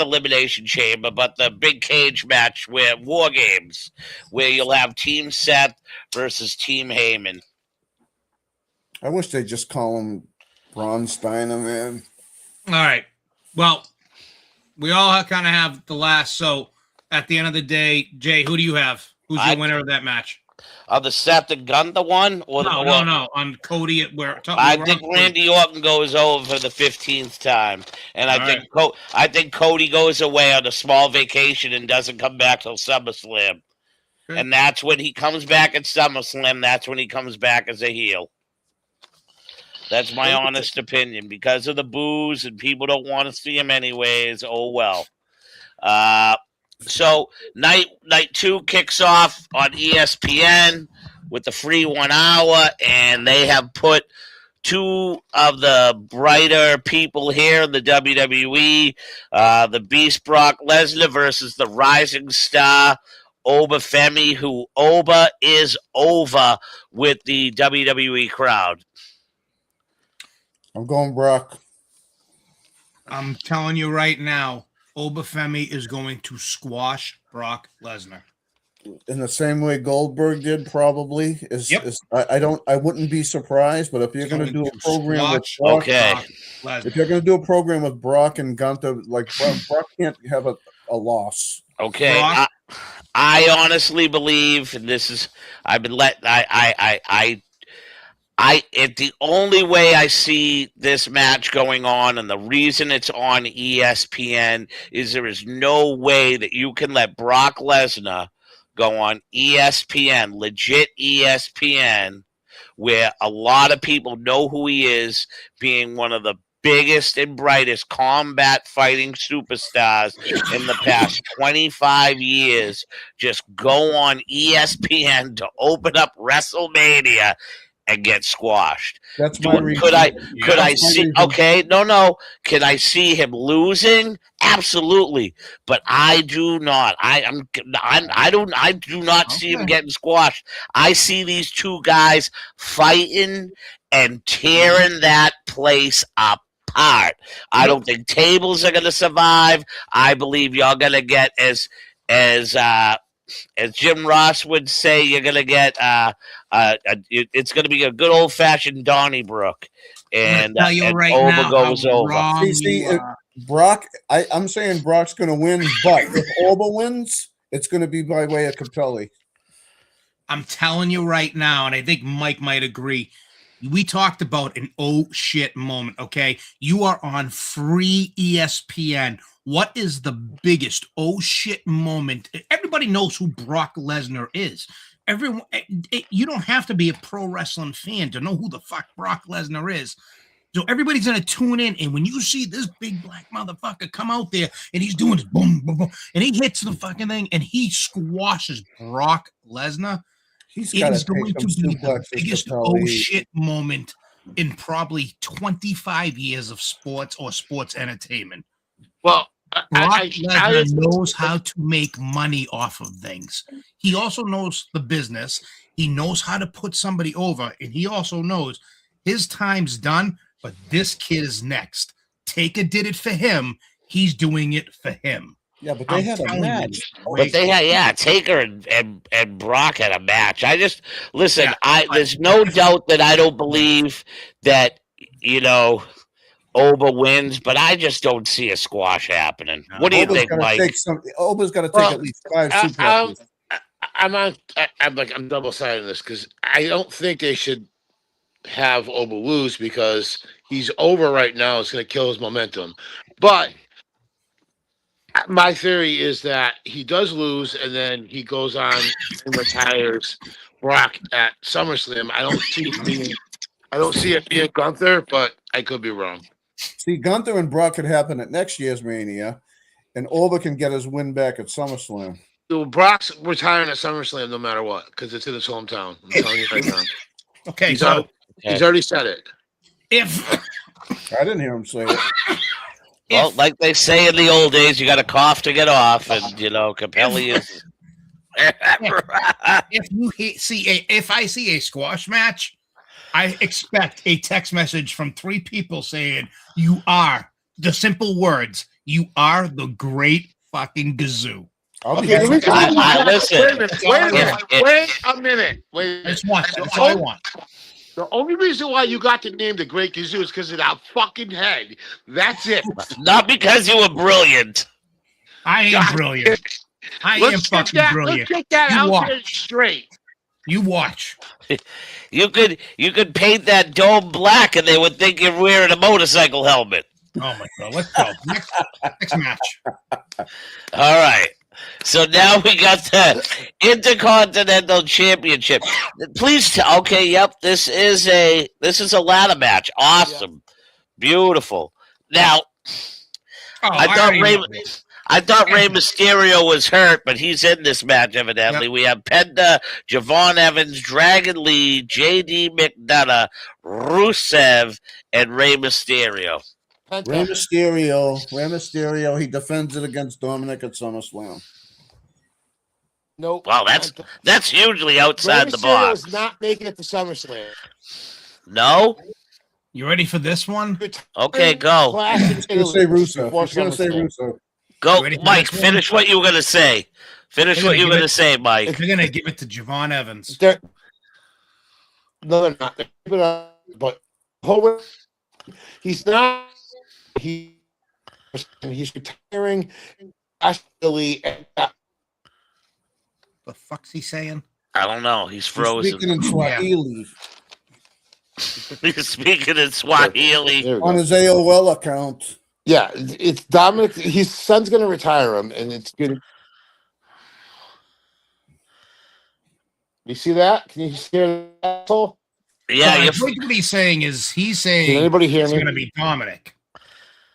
Elimination Chamber, but the big cage match where War Games, where you'll have Team Seth versus Team Heyman. I wish they just call him Braun Steiner, man. All right. Well, we all kind of have the last. So at the end of the day, Jay, who do you have? Who's your winner of that match? The Seth and Gunther one? Or no. On Cody at where? I think Randy Orton goes over for the 15th time, and I think Cody goes away on a small vacation and doesn't come back till SummerSlam, and that's when he comes back at SummerSlam. That's when he comes back as a heel. That's my honest opinion because of the booze and people don't want to see him anyways. Oh well. So night 2 kicks off on ESPN with the free 1 hour, and they have put 2 of the brighter people here in the WWE, the Beast Brock Lesnar versus the rising star Oba Femi, who Oba is over with the WWE crowd. I'm going Brock. I'm telling you right now, Oba Femi is going to squash Brock Lesnar. In the same way Goldberg did, probably. I wouldn't be surprised, but if you're going to do a program with Brock, if you're going to do a program with Brock and Gunther, like Brock can't have a loss. Okay, I honestly believe, and this is the only way I see this match going on, and the reason it's on ESPN is there is no way that you can let Brock Lesnar go on ESPN, legit ESPN, where a lot of people know who he is, being one of the biggest and brightest combat fighting superstars in the past 25 years, just go on ESPN to open up Wrestle Mania and get squashed. That's my reason. Could I see? Okay, no. Can I see him losing? Absolutely, but I do not. I do not see him getting squashed. I see these 2 guys fighting and tearing that place apart. I don't think tables are going to survive. I believe y'all going to get as Jim Ross would say, you're going to get it's going to be a good old-fashioned Donnybrook. And Oba goes over. Brock, I'm saying Brock's going to win, but if Oba wins, it's going to be by way of Capelli. I'm telling you right now, and I think Mike might agree, we talked about an oh shit moment, okay? You are on free ESPN. What is the biggest oh shit moment? Everybody knows who Brock Lesnar is. Everyone, you don't have to be a pro wrestling fan to know who the fuck Brock Lesnar is. So everybody's gonna tune in, and when you see this big black motherfucker come out there and he's doing this boom, boom, boom, and he hits the fucking thing and he squashes Brock Lesnar, it is going to be the biggest oh shit moment in probably 25 years of sports or sports entertainment. Well, Brock Lesnar knows how to make money off of things. He also knows the business. He knows how to put somebody over, and he also knows his time's done, but this kid is next. Taker did it for him. He's doing it for him. Yeah, but they had a match. But they had, Taker and Brock had a match. I just listen. There's no doubt that I don't believe that Oba wins, but I just don't see a squash happening. What do you think, Mike? Oba's got to take at least 5 suplexes. I'm double-sided in this because I don't think they should have Oba lose because he's over right now. It's going to kill his momentum. But my theory is that he does lose, and then he goes on and retires Brock at SummerSlam. I don't see it being Gunther, but I could be wrong. See, Gunther and Brock could happen at next year's Mania, and Oba can get his win back at SummerSlam. So Brock's retiring at SummerSlam no matter what, because it's in his hometown. I'm telling you right now. Okay, he's already said it. I didn't hear him say it. Well, like they say in the old days, you got to cough to get off, and Capelli is. If I see a squash match, I expect a text message from 3 people saying, "You are," the simple words, "You are the great fucking Gazoo." Okay, listen. Wait a minute. That's all I want. The only reason why you got the name the Great Gazoo is because of that fucking head. That's it. Not because you were brilliant. I am brilliant. I am fucking brilliant. Let's get that You out watch. there straight. You watch. You could paint that dome black, and they would think you're wearing a motorcycle helmet. Oh my god, let's go. Next match. All right. So now we got the Intercontinental Championship. Please okay, yep, this is a ladder match. Awesome. Beautiful. Now I thought Rey Mysterio was hurt, but he's in this match evidently. Yep. We have Penta, Javon Evans, Dragon Lee, JD McDonough, Rusev, and Rey Mysterio. Rey Mysterio, he defends it against Dominic at SummerSlam. Nope. Wow, that's hugely outside the box. Is not making it to SummerSlam. No? You ready for this one? Okay, go. He's going to say Russo. Go, Mike, finish what you were going to say. Finish what you were going to say, Mike. They're going to give it to Javon Evans. No, they're not. But he's not. He's retiring. Actually, the fuck's he saying? I don't know. He's frozen. He's speaking in Swahili. He's speaking in Swahili. On his AOL account. Yeah, it's Dominic. His son's going to retire him, and it's good. You see that? Can you hear that? Yeah, I think what he's saying is he's saying can anybody hear it's me? going to be Dominic.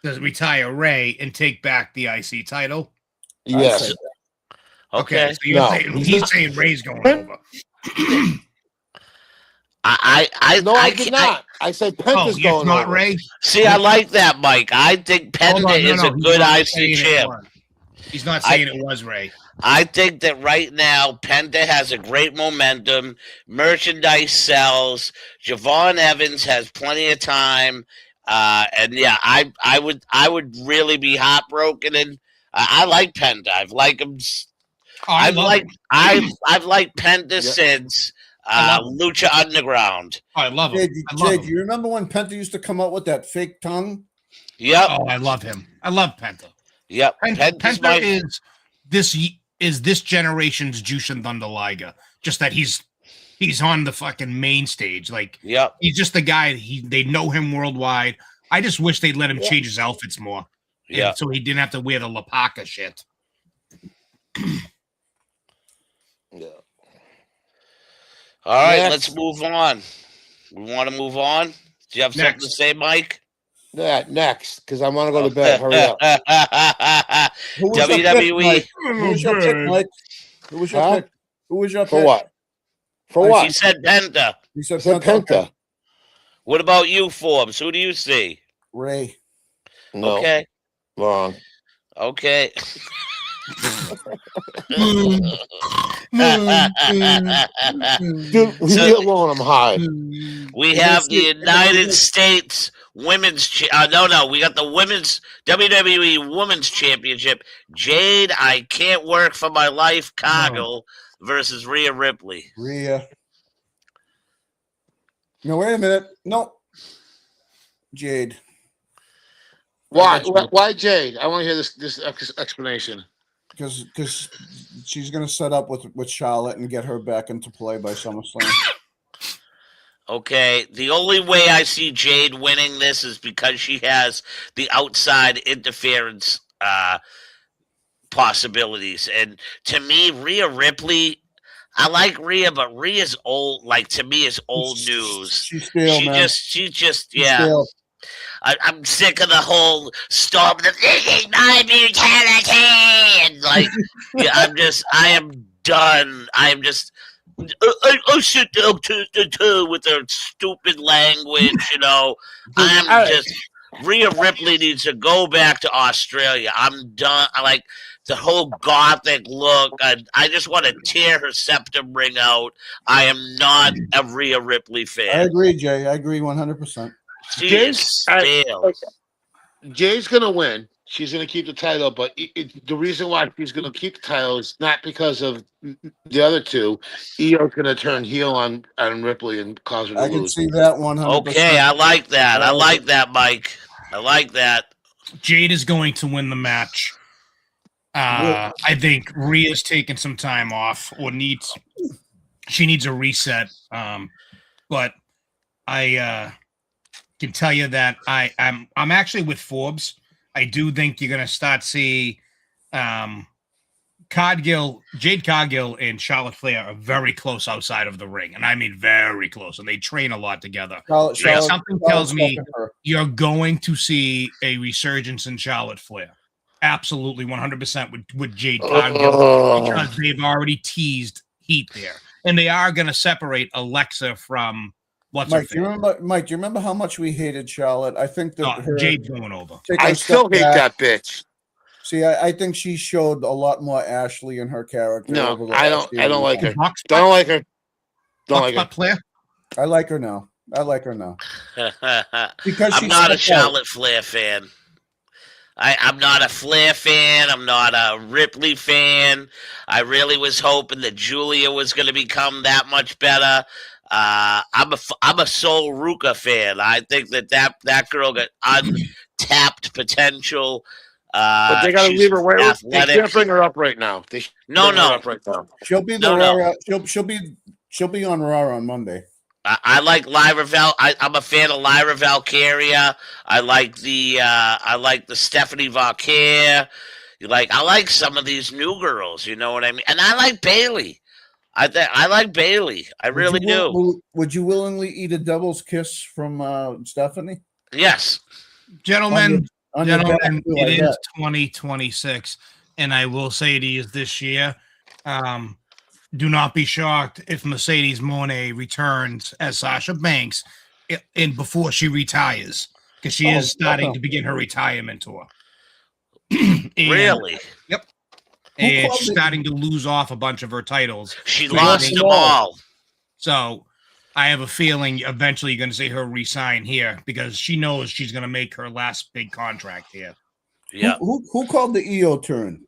Does retire Ray and take back the IC title? Yes. Okay. So you're saying, he's saying Ray's going over. I did not. I said Penta's going over. Not Ray? See, I like that, Mike. I think Penta is a good IC champ. He's not saying it was Ray. I think that right now Penta has a great momentum. Merchandise sells. Javon Evans has plenty of time. And yeah, I would really be heartbroken. And I like Penta. I've liked him. I've liked Penta since Lucha Underground. I love him. Jay, do you remember when Penta used to come out with that fake tongue? Yep. Oh, I love him. I love Penta. Yep. Penta is this generation's Jushin Thunder Liger. Just that he's on the fucking main stage. Like, yep. He's just the guy. They know him worldwide. I just wish they'd let him change his outfits more. Yeah. So he didn't have to wear the Lapaka shit. Yeah. All right, let's move on. We want to move on? Do you have something to say, Mike? Yeah, next, because I want to go to bed. Hurry up. WWE. Who was your pick, Mike? Who was your pick? Who was your pick? For what? For what? He said Penta. He said Penta. Okay. What about you, Forbes? Who do you see? Ray. No. Okay. Wrong. Okay. Dude, leave me alone. I'm high. We have the United States Women's. We got the Women's WWE Women's Championship. Jade, I Can't Work for My Life, Cargill versus Rhea Ripley. Rhea. No, wait a minute. No. Jade. Why? Why Jade? I want to hear this explanation. Because she's going to set up with Charlotte and get her back into play by SummerSlam. Okay, the only way I see Jade winning this is because she has the outside interference possibilities. And to me, Rhea Ripley, I like Rhea, but Rhea's old, like, to me, is old news. She's stale, man. She's stale. I'm sick of the whole stop the thinking my brutality and like I am done. I sit down with their stupid language, Rhea Ripley needs to go back to Australia. I'm done. the whole gothic look. I just want to tear her septum ring out. I am not a Rhea Ripley I fan. agree, Jay. I agree 100%. She James, is stale. Jay's gonna win. She's gonna keep the title, but the reason why she's gonna keep the title is not because of the other two. Io's gonna turn heel on Ripley and cause her to I can lose. see that 100%. Okay, I like that. I like that, Mike. I like that. Jade is going to win the match. I think Rhea's taking some time off or she needs a reset. But I can tell you that I'm actually with Forbes. I do think you're gonna start see Jade Cargill and Charlotte Flair are very close outside of the ring, and I mean very close, and they train a lot together. Something tells me you're going to see a resurgence in Charlotte Flair. Absolutely, 100% with Jade Cargill because they've already teased heat there, and they are going to separate Alexa from Mike. Do you remember how much we hated Charlotte? I think that Jade's going over. I still hate that bitch. See, I think she showed a lot more Ashley in her character. No, I don't like her. Don't like her. Don't like her. Flair? I like her now. Because I'm not a Charlotte Flair fan. I'm not a Flair fan. I'm not a Ripley fan. I really was hoping that Julia was going to become that much better. I'm a Sol Ruka fan. I think that girl got untapped potential. But they got to leave her where they can't bring her up right now. No. She'll be she'll be on Raw on Monday. I like Lyra I'm a fan of Lyra Valkyria. I like the Stephanie Valkyria. I like some of these new girls. You know what I mean? And I like Bailey. I like Bailey. I really do. Would you willingly eat a devil's kiss from Stephanie? Yes, gentlemen. It is 2026, and I will say to you this year. Do not be shocked if Mercedes Moné returns as Sasha Banks before she retires, because she is starting to begin her retirement tour. Really? Yep. And she's starting to lose off a bunch of her titles. She lost them all. So I have a feeling eventually you're going to see her resign here because she knows she's going to make her last big contract here. Yeah. Who called the EO turn?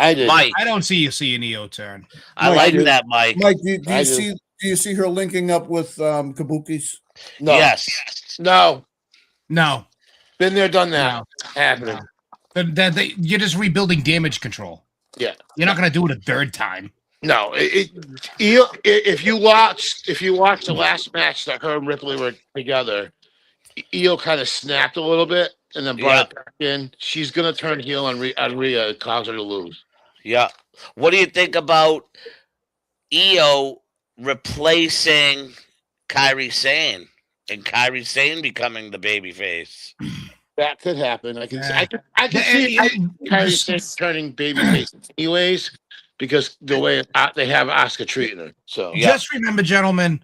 I did. Mike. I don't see an EO turn. I like that, Mike. Mike, do you see her linking up with Kabuki's? No. Yes. No. Been there, done that. Happening. You're just rebuilding damage control. Yeah. You're not going to do it a third time. No. If you watch the last match that her and Ripley were together, Io kind of snapped a little bit and then brought it back in. She's going to turn heel on Rhea and cause her to lose. Yeah. What do you think about Io replacing Kairi Sane and Kairi Sane becoming the babyface? That could happen. I can see Kairi Sane turning babyface anyways because the way they have Asuka treating her. So just remember, gentlemen,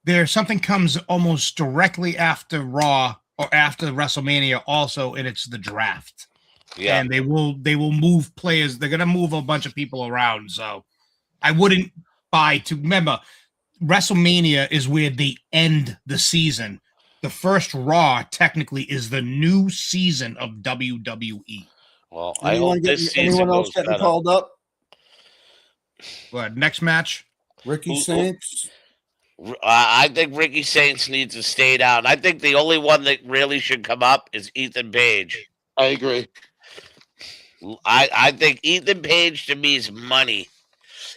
there's something comes almost directly after Raw or after WrestleMania also, and it's the draft. Yeah, and they will move players. They're gonna move a bunch of people around. So I wouldn't buy to remember WrestleMania is where they end the season. The first Raw technically is the new season of WWE. Well, I hope this season anyone else getting called up? What next match? Ricky Saints. I think Ricky Saints needs to stay down. I think the only one that really should come up is Ethan Page. I agree. I think Ethan Page to me is money.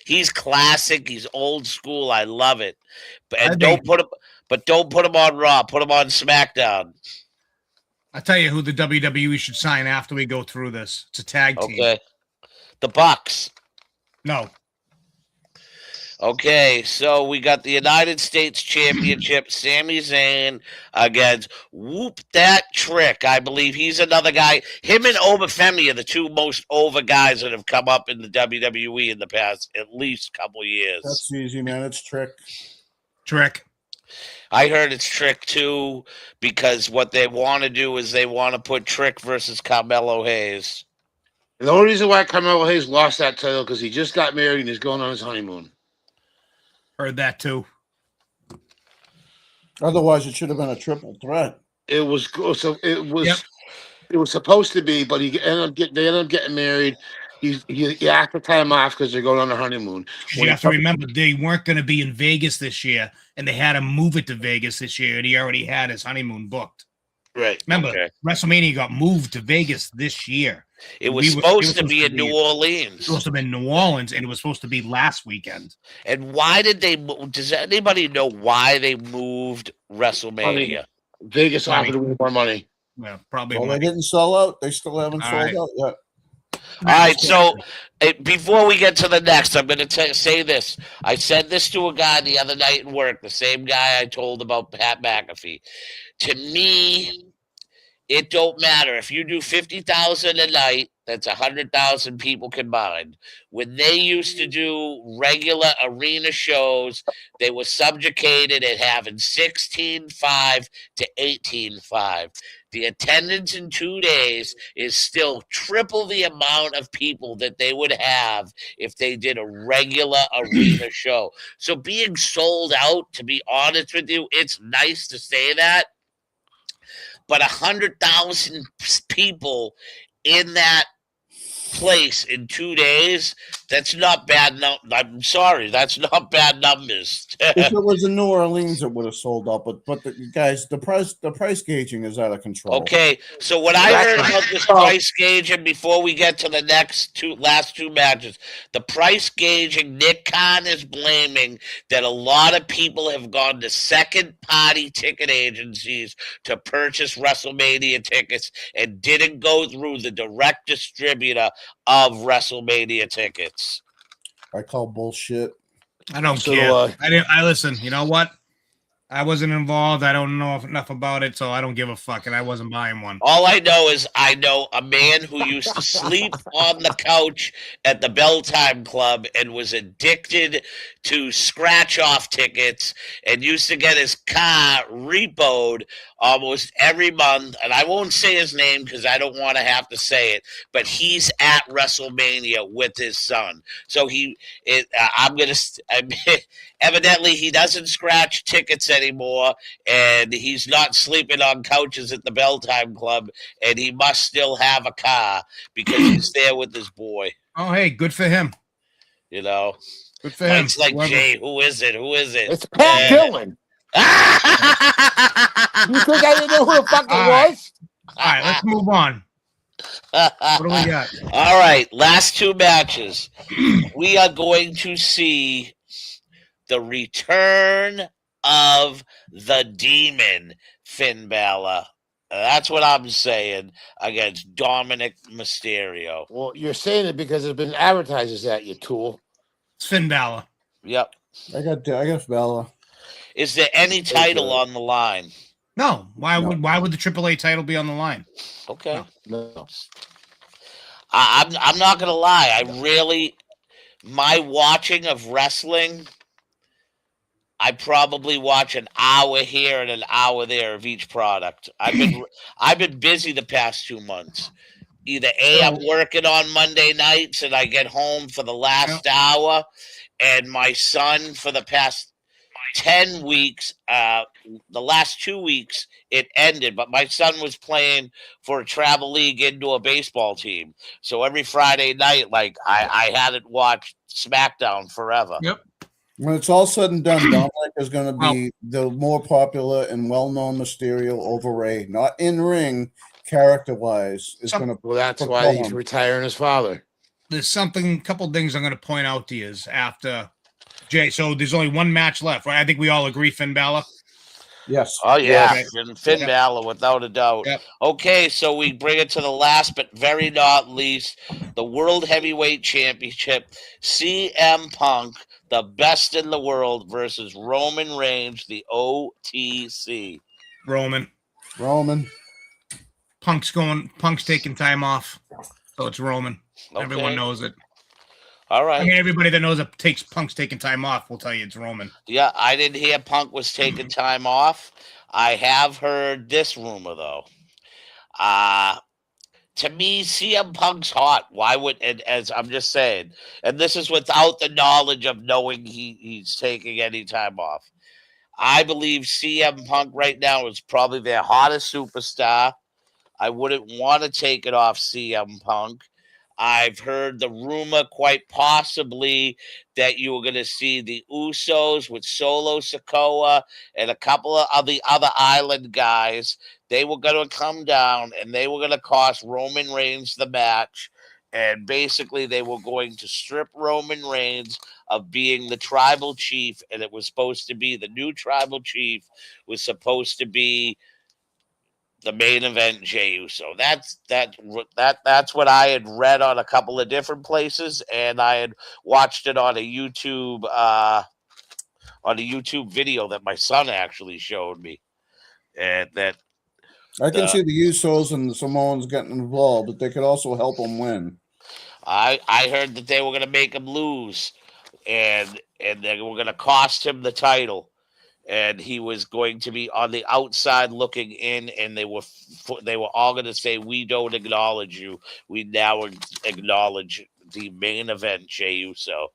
He's classic. He's old school. I love it. Don't put him on Raw. Put him on SmackDown. I'll tell you who the WWE should sign after we go through this. It's a tag team. Okay. The Bucks. No. Okay, so we got the United States Championship, Sami Zayn against Whoop That Trick. I believe he's another guy. Him and Obafemi are the two most over guys that have come up in the WWE in the past at least couple years. That's easy, man. It's Trick. I heard it's Trick too, because what they want to do is they want to put Trick versus Carmelo Hayes. And the only reason why Carmelo Hayes lost that title because he just got married and he's going on his honeymoon. Heard that too. Otherwise, it should have been a triple threat. It was so it was. Yep. It was supposed to be, but they ended up getting married. He asked for time off because they're going on a honeymoon. You have to remember they weren't going to be in Vegas this year, and they had to move it to Vegas this year, and he already had his honeymoon booked. Right. Remember, WrestleMania got moved to Vegas this year. It was supposed to be in New Orleans. It was supposed to have been New Orleans, and it was supposed to be last weekend. And why did they? Does anybody know why they moved WrestleMania? Vegas offered more money. Well, probably. Well, they didn't sell out. They still haven't sold out yet. All right, so before we get to the next, I'm going to say this. I said this to a guy the other night in work, the same guy I told about Pat McAfee. To me, it don't matter. If you do 50,000 a night, that's 100,000 people combined. When they used to do regular arena shows, they were subjugated at having 16.5 to 18.5. The attendance in 2 days is still triple the amount of people that they would have if they did a regular arena show. So being sold out, to be honest with you, it's nice to say that. But 100,000 people in that place in 2 days, that's not bad. I'm sorry, that's not bad numbers. If it was in New Orleans, it would have sold out. But guys, the price gauging is out of control. Okay, so what I heard about this price gauging before we get to the last two matches, the price gauging, Nick Khan is blaming that a lot of people have gone to second-party ticket agencies to purchase WrestleMania tickets and didn't go through the direct distributor of WrestleMania tickets. I call bullshit. I don't care. I listen. You know what? I wasn't involved. I don't know enough about it, so I don't give a fuck, and I wasn't buying one. All I know is I know a man who used to sleep on the couch at the Bell Time Club and was addicted to scratch-off tickets and used to get his car repoed almost every month. And I won't say his name because I don't want to have to say it, but he's at WrestleMania with his son. So evidently he doesn't scratch tickets anymore, and he's not sleeping on couches at the Bell Time Club, and he must still have a car because he's there with his boy. Oh, hey, good for him. You know, good for him. It's like, Jay, who is it? It's Pat Dillon. You think I didn't know who the fuck it was? All right, let's move on. What do we got? All right, last two matches. We are going to see the return of the Demon, Finn Balor. That's what I'm saying, against Dominic Mysterio. Well, you're saying it because it's been advertised as that, you tool. It's Finn Balor. Yep. I got Balor. Is there any title on the line? No. Why would the AAA title be on the line? Okay. No. I'm not gonna lie. My watching of wrestling, I probably watch an hour here and an hour there of each product. I've been busy the past 2 months. Either I'm working on Monday nights and I get home for the last hour, and my son for the past 10 weeks, the last 2 weeks, it ended. But my son was playing for a travel league indoor baseball team. So every Friday night, I hadn't watched SmackDown forever. Yep. When it's all said and done, Dominic is going to be the more popular and well-known Mysterio over Ray. Not in ring, character-wise. Well, that's why he's retiring his father. There's a couple things I'm going to point out to you is after Jay. So there's only one match left, right? I think we all agree Finn Balor. Yes. Oh, yeah. Okay. Finn Balor, without a doubt. Yep. Okay, so we bring it to the last but very not least, the World Heavyweight Championship, CM Punk, the best in the world, versus Roman Reigns, the OTC. Roman. Punk's taking time off, so it's Roman. Okay. Everyone knows it. All right. I mean, everybody that knows it Punk's taking time off will tell you it's Roman. Yeah, I didn't hear Punk was taking time off. I have heard this rumor, though. to me, CM Punk's hot. Why would, and as I'm just saying, and this is without the knowledge of knowing he's taking any time off. I believe CM Punk right now is probably their hottest superstar. I wouldn't want to take it off CM Punk. I've heard the rumor, quite possibly, that you were going to see the Usos with Solo Sikoa and a couple of the other island guys. They were going to come down and they were going to cost Roman Reigns the match. And basically, they were going to strip Roman Reigns of being the tribal chief. And it was supposed to be the new tribal chief was supposed to be the main event, Jey Uso. That's what I had read on a couple of different places, and I had watched it on a YouTube video that my son actually showed me, and that I can see the Usos and the Samoans getting involved, but they could also help them win. I heard that they were going to make him lose, and they were going to cost him the title. And he was going to be on the outside looking in, and they were all going to say, "We don't acknowledge you. We now acknowledge the main event, Jey Uso."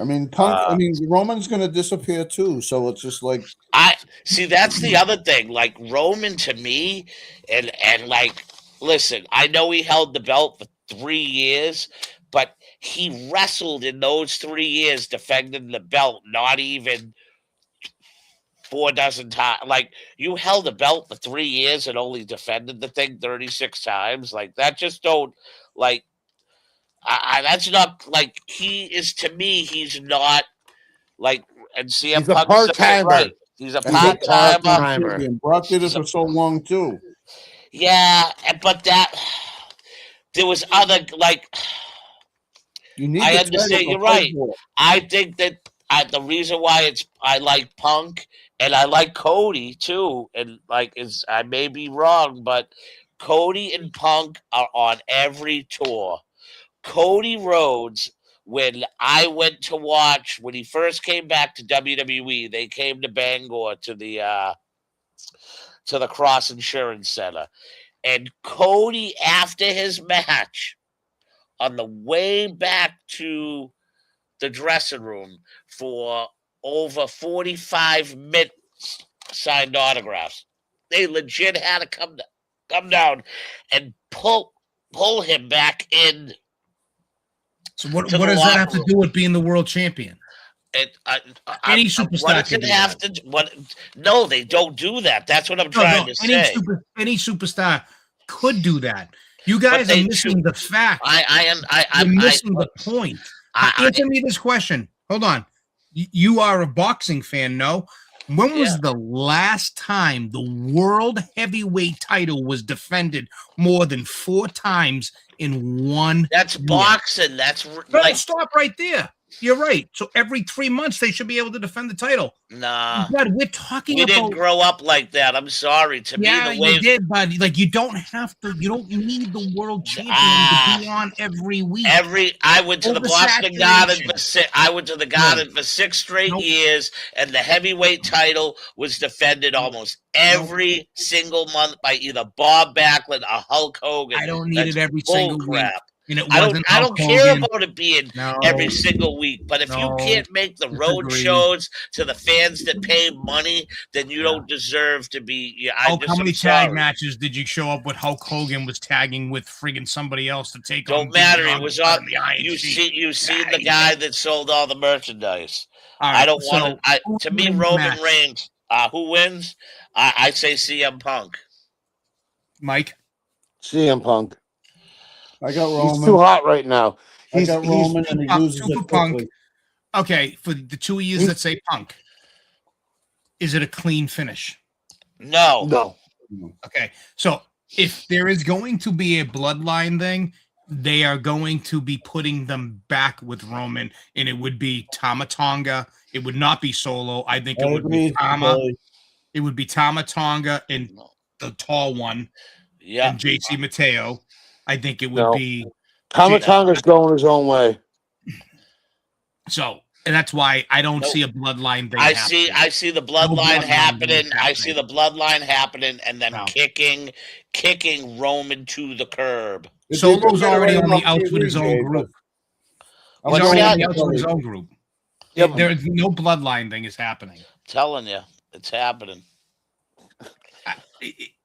I mean, Punk. Roman's going to disappear too, so it's just like I see. That's the other thing. Like Roman to me, and like, listen, I know he held the belt for 3 years, but he wrestled in those 3 years defending the belt, not even 4 dozen times. Like, you held a belt for 3 years and only defended the thing 36 times. Like, that just don't, like, that's not, like, he is, to me, he's not, like, and CM He's a Punk said it part-timer. right. He's a part-timer. and Brock did it for so long too. Yeah, but there was other, like, You need I the understand, title you're to fight right. for it. I think that the reason why I like Punk and I like Cody too, and like I may be wrong, but Cody and Punk are on every tour. Cody Rhodes, when I went to watch when he first came back to WWE, they came to Bangor to the Cross Insurance Center, and Cody, after his match, on the way back to the dressing room for over 45 minutes, signed autographs. They legit had to come down and pull him back in. So what does that have to do with being the world champion? Any superstar what does can it do have that. to? What? No, they don't do that. That's what I'm trying to say. Any superstar could do that. You guys are missing the fact. I'm missing the point. Answer me this question. Hold on. You are a boxing fan, no? When was the last time the world heavyweight title was defended more than 4 times in one? That's boxing. That's like, stop right there. You're right. So every 3 months they should be able to defend the title. Nah, but we're talking we about. didn't grow up like that. I'm sorry. To me, the way you did, but like you don't have to. You don't need the world champion to be on every week. I went to the Boston Garden for 6 straight years, and the heavyweight title was defended almost every single month by either Bob Backlund or Hulk Hogan. I don't need it every single week. And I don't care about it being every single week, but if you can't make the road shows to the fans that pay money, then you don't deserve to be. How many tag matches did you show up with? Hulk Hogan was tagging with friggin' somebody else to take on. Don't matter. It was on the Iron Sheik. You see the guy that sold all the merchandise. I don't want to. To me, Roman Reigns. Who wins? I say CM Punk. Mike. CM Punk. I got Roman. He's too hot right now. I got Roman, and he loses it quickly. Okay, for the 2 years that say Punk, is it a clean finish? No. Okay, so if there is going to be a bloodline thing, they are going to be putting them back with Roman, and it would be Tama Tonga. It would not be Solo. I think it would be Tama. It would be Tama Tonga and the tall one, and JC Mateo. I think it would be Tama Tonga's going his own way. So And that's why I don't see a bloodline thing. I see the bloodline happening. I see happening. the bloodline happening, and then No. kicking Roman to the curb. Solo's already on the outs with his own group. He's already on the outs with his own group. There's no bloodline thing is happening. Telling you, it's happening.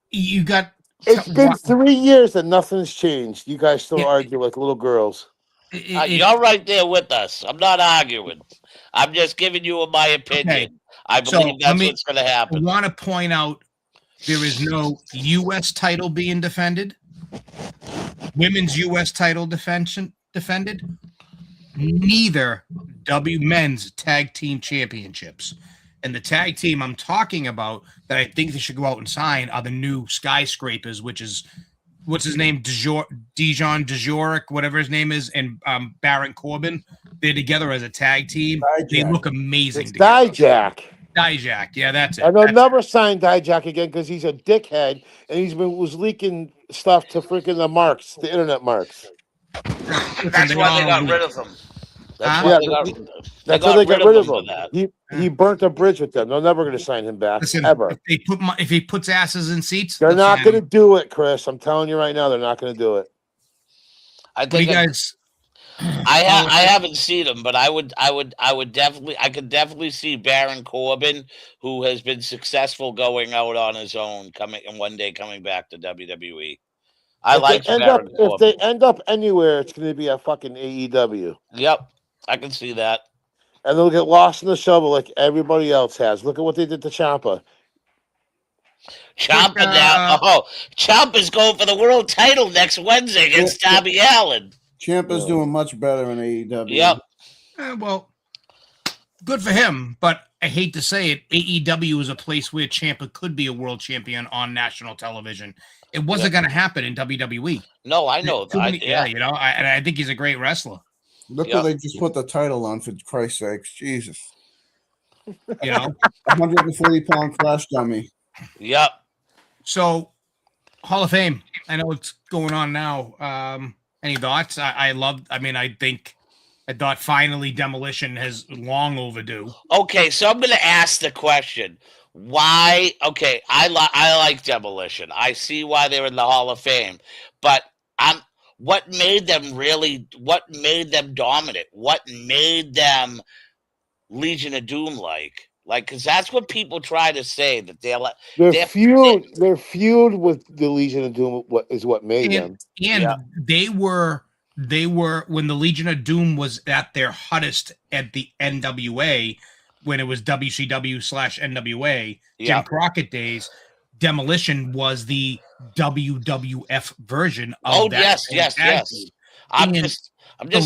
You got. It's been 3 years and nothing's changed. You guys still argue like little girls. You're right there with us. I'm not arguing. I'm just giving you my opinion. Okay. I believe that's what's going to happen. I want to point out there is no U.S. title being defended. Women's U.S. title defended. Neither men's tag team championships. And the tag team I'm talking about that I think they should go out and sign are the new Skyscrapers, which is what's his name, Dijon Dejoric, whatever his name is, and Baron Corbin. They're together as a tag team. They look amazing. It's Dijak. Yeah, that's it. And they'll never sign Dijak again because he's a dickhead and was leaking stuff to freaking the internet marks. That's why they got rid of him. That's why they got rid of him. He burnt a bridge with them. They're never going to sign him back. Listen, ever. If he puts asses in seats, they're not going to do it, Chris. I'm telling you right now, they're not going to do it. I think I haven't seen him, but I could definitely see Baron Corbin, who has been successful going out on his own, coming back to WWE. If they end up anywhere, it's going to be a fucking AEW. Yep, I can see that. And they'll get lost in the shovel like everybody else has. Look at what they did to Ciampa. Ciampa now. Ciampa's going for the world title next Wednesday against Darby Allin. Ciampa's doing much better in AEW. Yep. Well, good for him, but I hate to say it, AEW is a place where Ciampa could be a world champion on national television. It wasn't going to happen in WWE. No, I know that. And I think he's a great wrestler. Look where they just put the title on, for Christ's sakes. Jesus. 140-pound flash dummy. Yep. So, Hall of Fame. I know what's going on now. Any thoughts? I thought finally Demolition has long overdue. Okay, so I'm going to ask the question. Why? Okay, I like Demolition. I see why they're in the Hall of Fame. But what made them dominant? What made them Legion of Doom like? Because that's what people try to say, that their feud with the Legion of Doom is what made them. And they were when the Legion of Doom was at their hottest at the NWA, when it was WCW/NWA, Jim Crockett days. Demolition was the WWF version of that. Yes. I'm just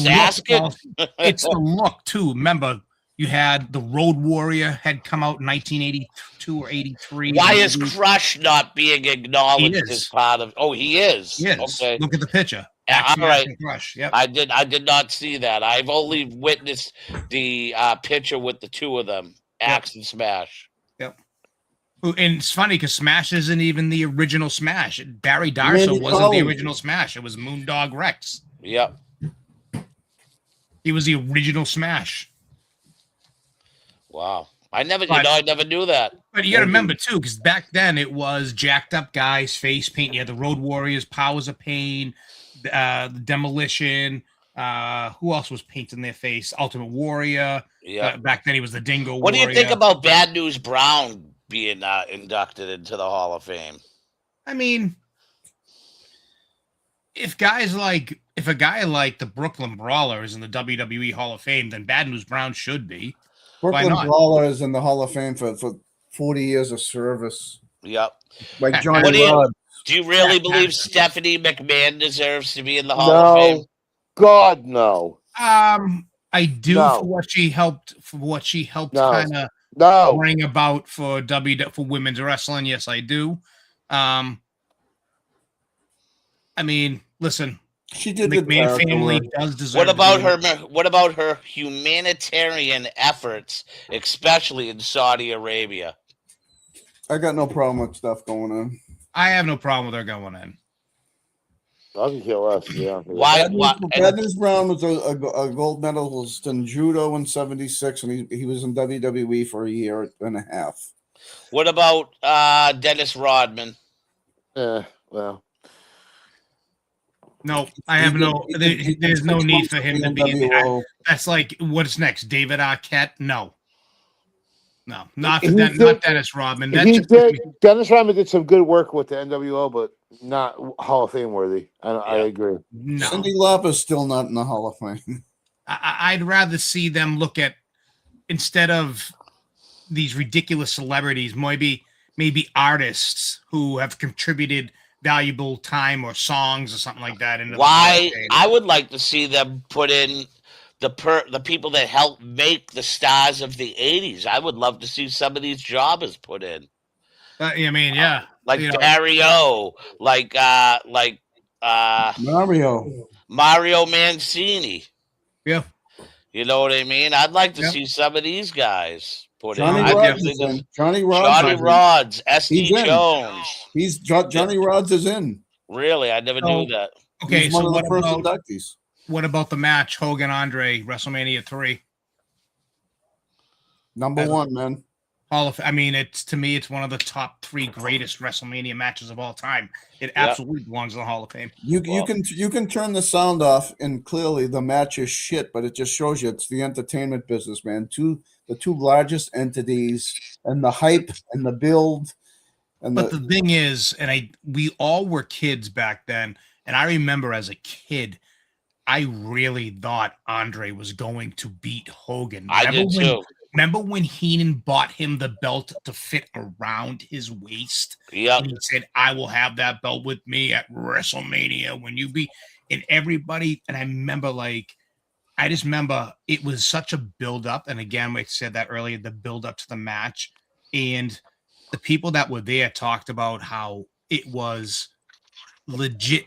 asking. It's the look too. Remember, you had the Road Warrior had come out in 1982 or 83. Why is Crush not being acknowledged as part of? Oh, he is. Yes. Okay. Look at the picture. All right. Crush. Yep. I did not see that. I've only witnessed the picture with the two of them, Axe and Smash. Yep. And it's funny because Smash isn't even the original Smash. Barry Darsow wasn't the original Smash. It was Moondog Rex. Yep. He was the original Smash. Wow. I never knew that. But you got to remember, too, because back then it was jacked up guys, face paint. You had the Road Warriors, Powers of Pain, Demolition. Who else was painting their face? Ultimate Warrior. Yeah. Back then he was the Dingo Warrior. What do you think about Bad News Brown being inducted into the Hall of Fame? I mean, if a guy like the Brooklyn Brawler is in the WWE Hall of Fame, then Bad News Brown should be. Brooklyn Brawler is in the Hall of Fame for 40 years of service. Yep. Like Johnny Rod. Do you really believe Stephanie McMahon deserves to be in the Hall of Fame? God, no. I do for what she helped kind of bring about for women's wrestling. Yes, I do. I mean, listen. She did McMahon family does deserve. What about her humanitarian efforts, especially in Saudi Arabia? I got no problem with stuff going on. I have no problem with her going in. I can care less. Yeah. Why? Bad News Brown was a gold medalist in judo in '76, and he was in WWE for a year and a half. What about Dennis Rodman? Well. No, I have no. There's no need for him to be in the. That's like what's next, David Arquette? No, not Dennis Rodman. Dennis Rodman did some good work with the NWO, but not Hall of Fame worthy. I agree. No. Cyndi Lauper's still not in the Hall of Fame. I'd rather see them look at, instead of these ridiculous celebrities, maybe artists who have contributed valuable time or songs or something like that. Why I would like to see them put in the people that helped make the stars of the 80s. I would love to see some of these jobbers put in. I mean, yeah, like Dario, like Mario Mancini. Yeah, you know what I mean. I'd like to see some of these guys put in. Johnny Rods, SD Jones. Johnny Rods is in. Really, I never knew that. Okay, so what about the match Hogan Andre WrestleMania 3? Number one, man. I mean, to me, it's one of the top 3 greatest WrestleMania matches of all time. It absolutely belongs in the Hall of Fame. You can turn the sound off, and clearly the match is shit, but it just shows you it's the entertainment business, man. The two largest entities, and the hype and the build. But the thing is, we all were kids back then, and I remember as a kid, I really thought Andre was going to beat Hogan. I did too. Remember when Heenan bought him the belt to fit around his waist? Yeah. And he said, I will have that belt with me at WrestleMania when you be. And everybody, and I remember I just remember it was such a build-up. And again, I said that earlier, the build-up to the match. And the people that were there talked about how it was legit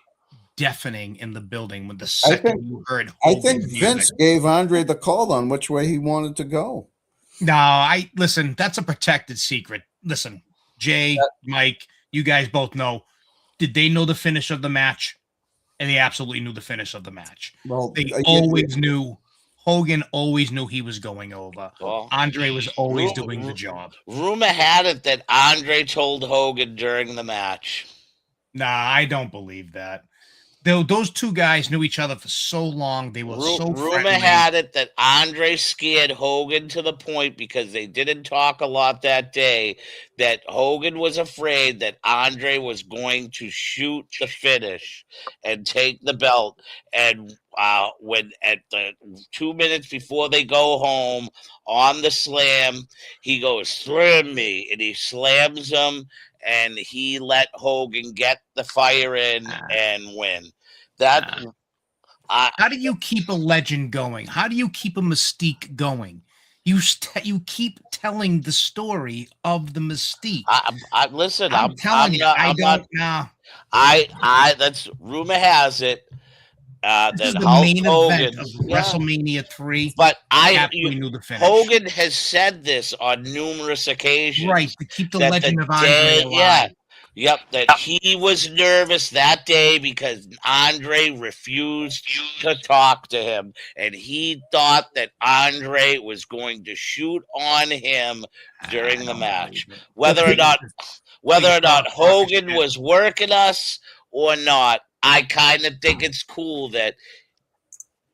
deafening in the building when the second you heard Hogan's music. Vince gave Andre the call on which way he wanted to go. No, listen, that's a protected secret. Listen, Jay, Mike, you guys both know. Did they know the finish of the match? And they absolutely knew the finish of the match. Well, they always knew. Hogan always knew he was going over. Well, Andre was always doing the job. Rumor had it that Andre told Hogan during the match. Nah, I don't believe that. Those two guys knew each other for so long. They were so friendly. Rumor had it that Andre scared Hogan to the point, because they didn't talk a lot that day, that Hogan was afraid that Andre was going to shoot the finish and take the belt. And when at the 2 minutes before they go home on the slam, he goes, "Slam me," and he slams him. And he let Hogan get the fire in and win. How do you keep a legend going? How do you keep a mystique going? You keep telling the story of the mystique. Listen, I'm telling you, I don't know. That's rumor has it. This is the main event of WrestleMania 3. But knew the finish. Hogan has said this on numerous occasions. Right, to keep the legend of Andre alive. Yeah. Yep, that he was nervous that day because Andre refused to talk to him. And he thought that Andre was going to shoot on him during the match. Whether or not Hogan was working us or not, I kind of think it's cool that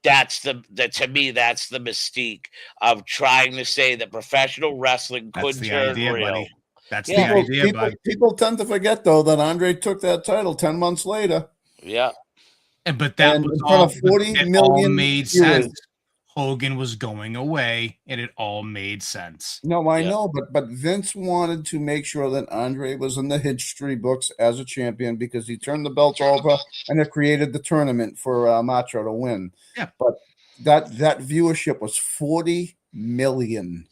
to me that's the mystique of trying to say that professional wrestling could turn real. Buddy. That's the idea, buddy. People tend to forget though that Andre took that title 10 months later. Yeah, but that was all 40 million made sense. Hogan was going away, and it all made sense. No, I know, but Vince wanted to make sure that Andre was in the history books as a champion because he turned the belt over and it created the tournament for Macho to win. Yeah, but that viewership was 40 million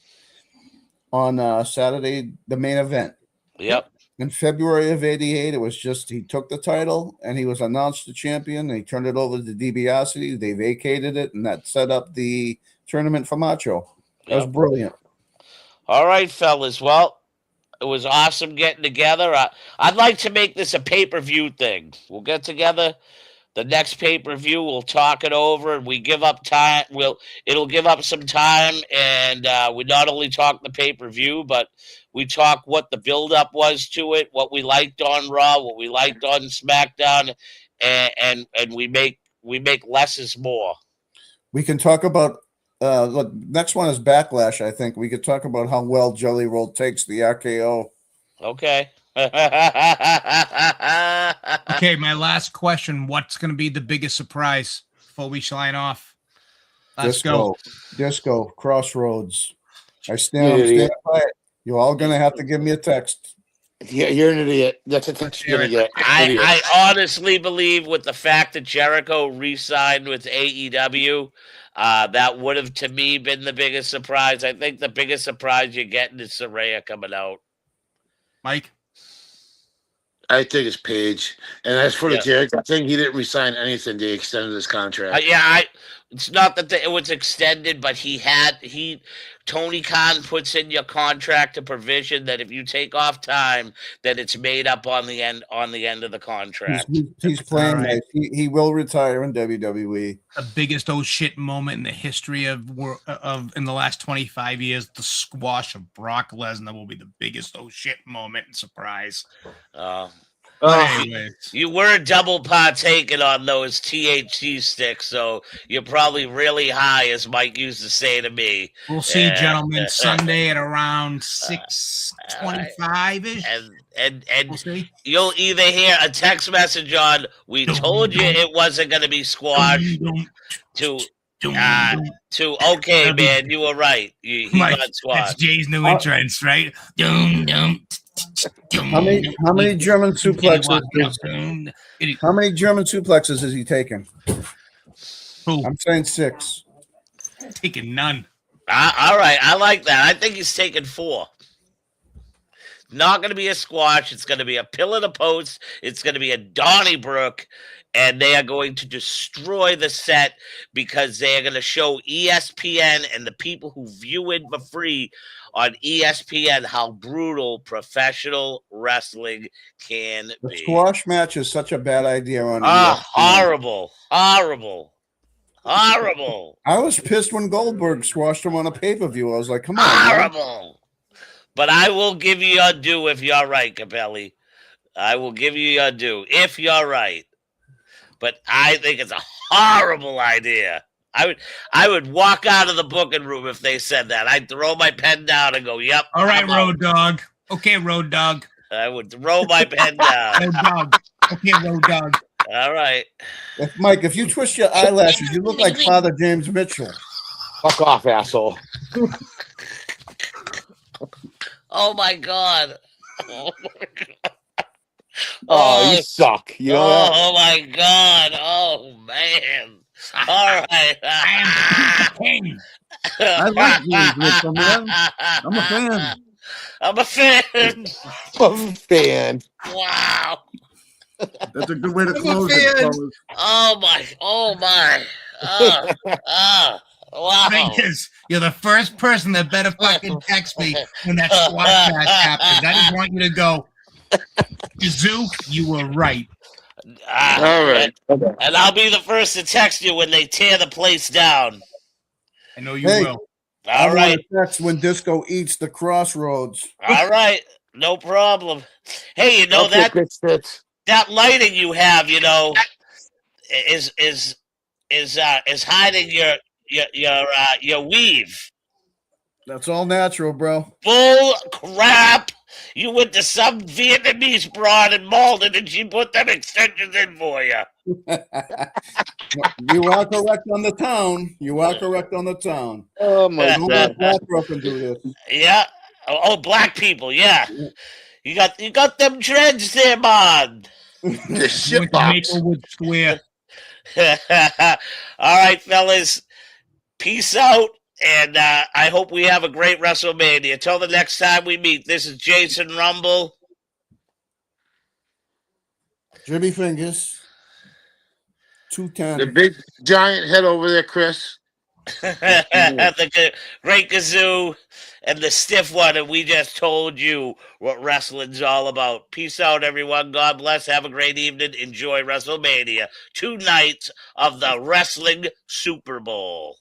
on Saturday, the main event. Yep. In February of '88, it was just he took the title and he was announced the champion. And he turned it over to DiBiase. They vacated it, and that set up the tournament for Macho. That was brilliant. All right, fellas. Well, it was awesome getting together. I'd like to make this a pay-per-view thing. We'll get together the next pay-per-view, we'll talk it over, and we give up time. It'll give up some time, and we not only talk the pay-per-view, but we talk what the build-up was to it, what we liked on Raw, what we liked on SmackDown, and we make less is more. We can talk about look, next one is Backlash. I think we could talk about how well Jelly Roll takes the RKO. Okay. Okay, my last question. What's going to be the biggest surprise before we sign off? Let's go. Disco, Crossroads. I stand by it. You're all going to have to give me a text. Yeah, you're an idiot. That's a text you're gonna get. I honestly believe with the fact that Jericho re-signed with AEW, that would have, to me, been the biggest surprise. I think the biggest surprise you're getting is Saraya coming out. Mike? I think it's Paige. And as for the Jericho thing, he didn't resign anything. They extended his contract. It's not that it was extended, but Tony Khan puts in your contract a provision that if you take off time, that it's made up on the end of the contract. He's playing nice. He will retire in WWE. The biggest oh shit moment in the history of in the last 25 years, the squash of Brock Lesnar will be the biggest oh shit moment and surprise. You were double partaking on those THC sticks, so you're probably really high, as Mike used to say to me. We'll see, gentlemen, Sunday at around 6:25-ish. And we'll see. You'll either hear a text message on, "We told you it wasn't going to be squashed," to "Okay, man, you were right. He got squashed." That's Jay's new entrance, right? How many German suplexes? How many German suplexes is he taking? Who? I'm saying 6. Taking none. All right, I like that. I think he's taking 4. Not going to be a squash. It's going to be a pill in a post. It's going to be a Donnybrook, and they are going to destroy the set because they are going to show ESPN and the people who view it for free on ESPN how brutal professional wrestling can be. The squash match is such a bad idea on ESPN. Horrible. I was pissed when Goldberg squashed him on a pay-per-view. I was like, come on. Horrible. Man. But I will give you your due if you're right, Capelli. I will give you your due if you're right. But I think it's a horrible idea. I would walk out of the booking room if they said that. I'd throw my pen down and go, "Yep." All right, Road Dog. Okay, Road Dog. I would throw my pen down. Road Dog. Okay, Road Dog. All right. Mike, if you twist your eyelashes, you look like Father James Mitchell. Fuck off, asshole. Oh my God. Oh my God. Oh, you suck. You know that? Oh my God. Oh man. All right. I like James Mitchell, man. I'm a fan. I'm a fan. I'm a fan. Wow. That's a good way to close it, fellas. Oh my. Wow. Vegas, you're the first person that better fucking text me when that squash match happens. I just want you to go, Kazoo, you were right. All right. And I'll be the first to text you when they tear the place down. I know you will. All right. Text when Disco eats the Crossroads. All right. No problem. Hey, you know that lighting you have, you know, is hiding your weave. That's all natural, bro. Bull crap. You went to some Vietnamese broad in Malden and she put them extensions in for you. You are correct on the town. Oh my God. Black can do this. Yeah. Oh, black people. Yeah. You got them dreads there, man. The shit box. Square. All right, fellas. Peace out. And I hope we have a great WrestleMania. Until the next time we meet, this is Jason Rumble. Jimmy Fingers. 210. The big giant head over there, Chris. The great Kazoo. and the stiff one, and we just told you what wrestling's all about. Peace out, everyone. God bless. Have a great evening. Enjoy WrestleMania. 2 nights of the Wrestling Super Bowl.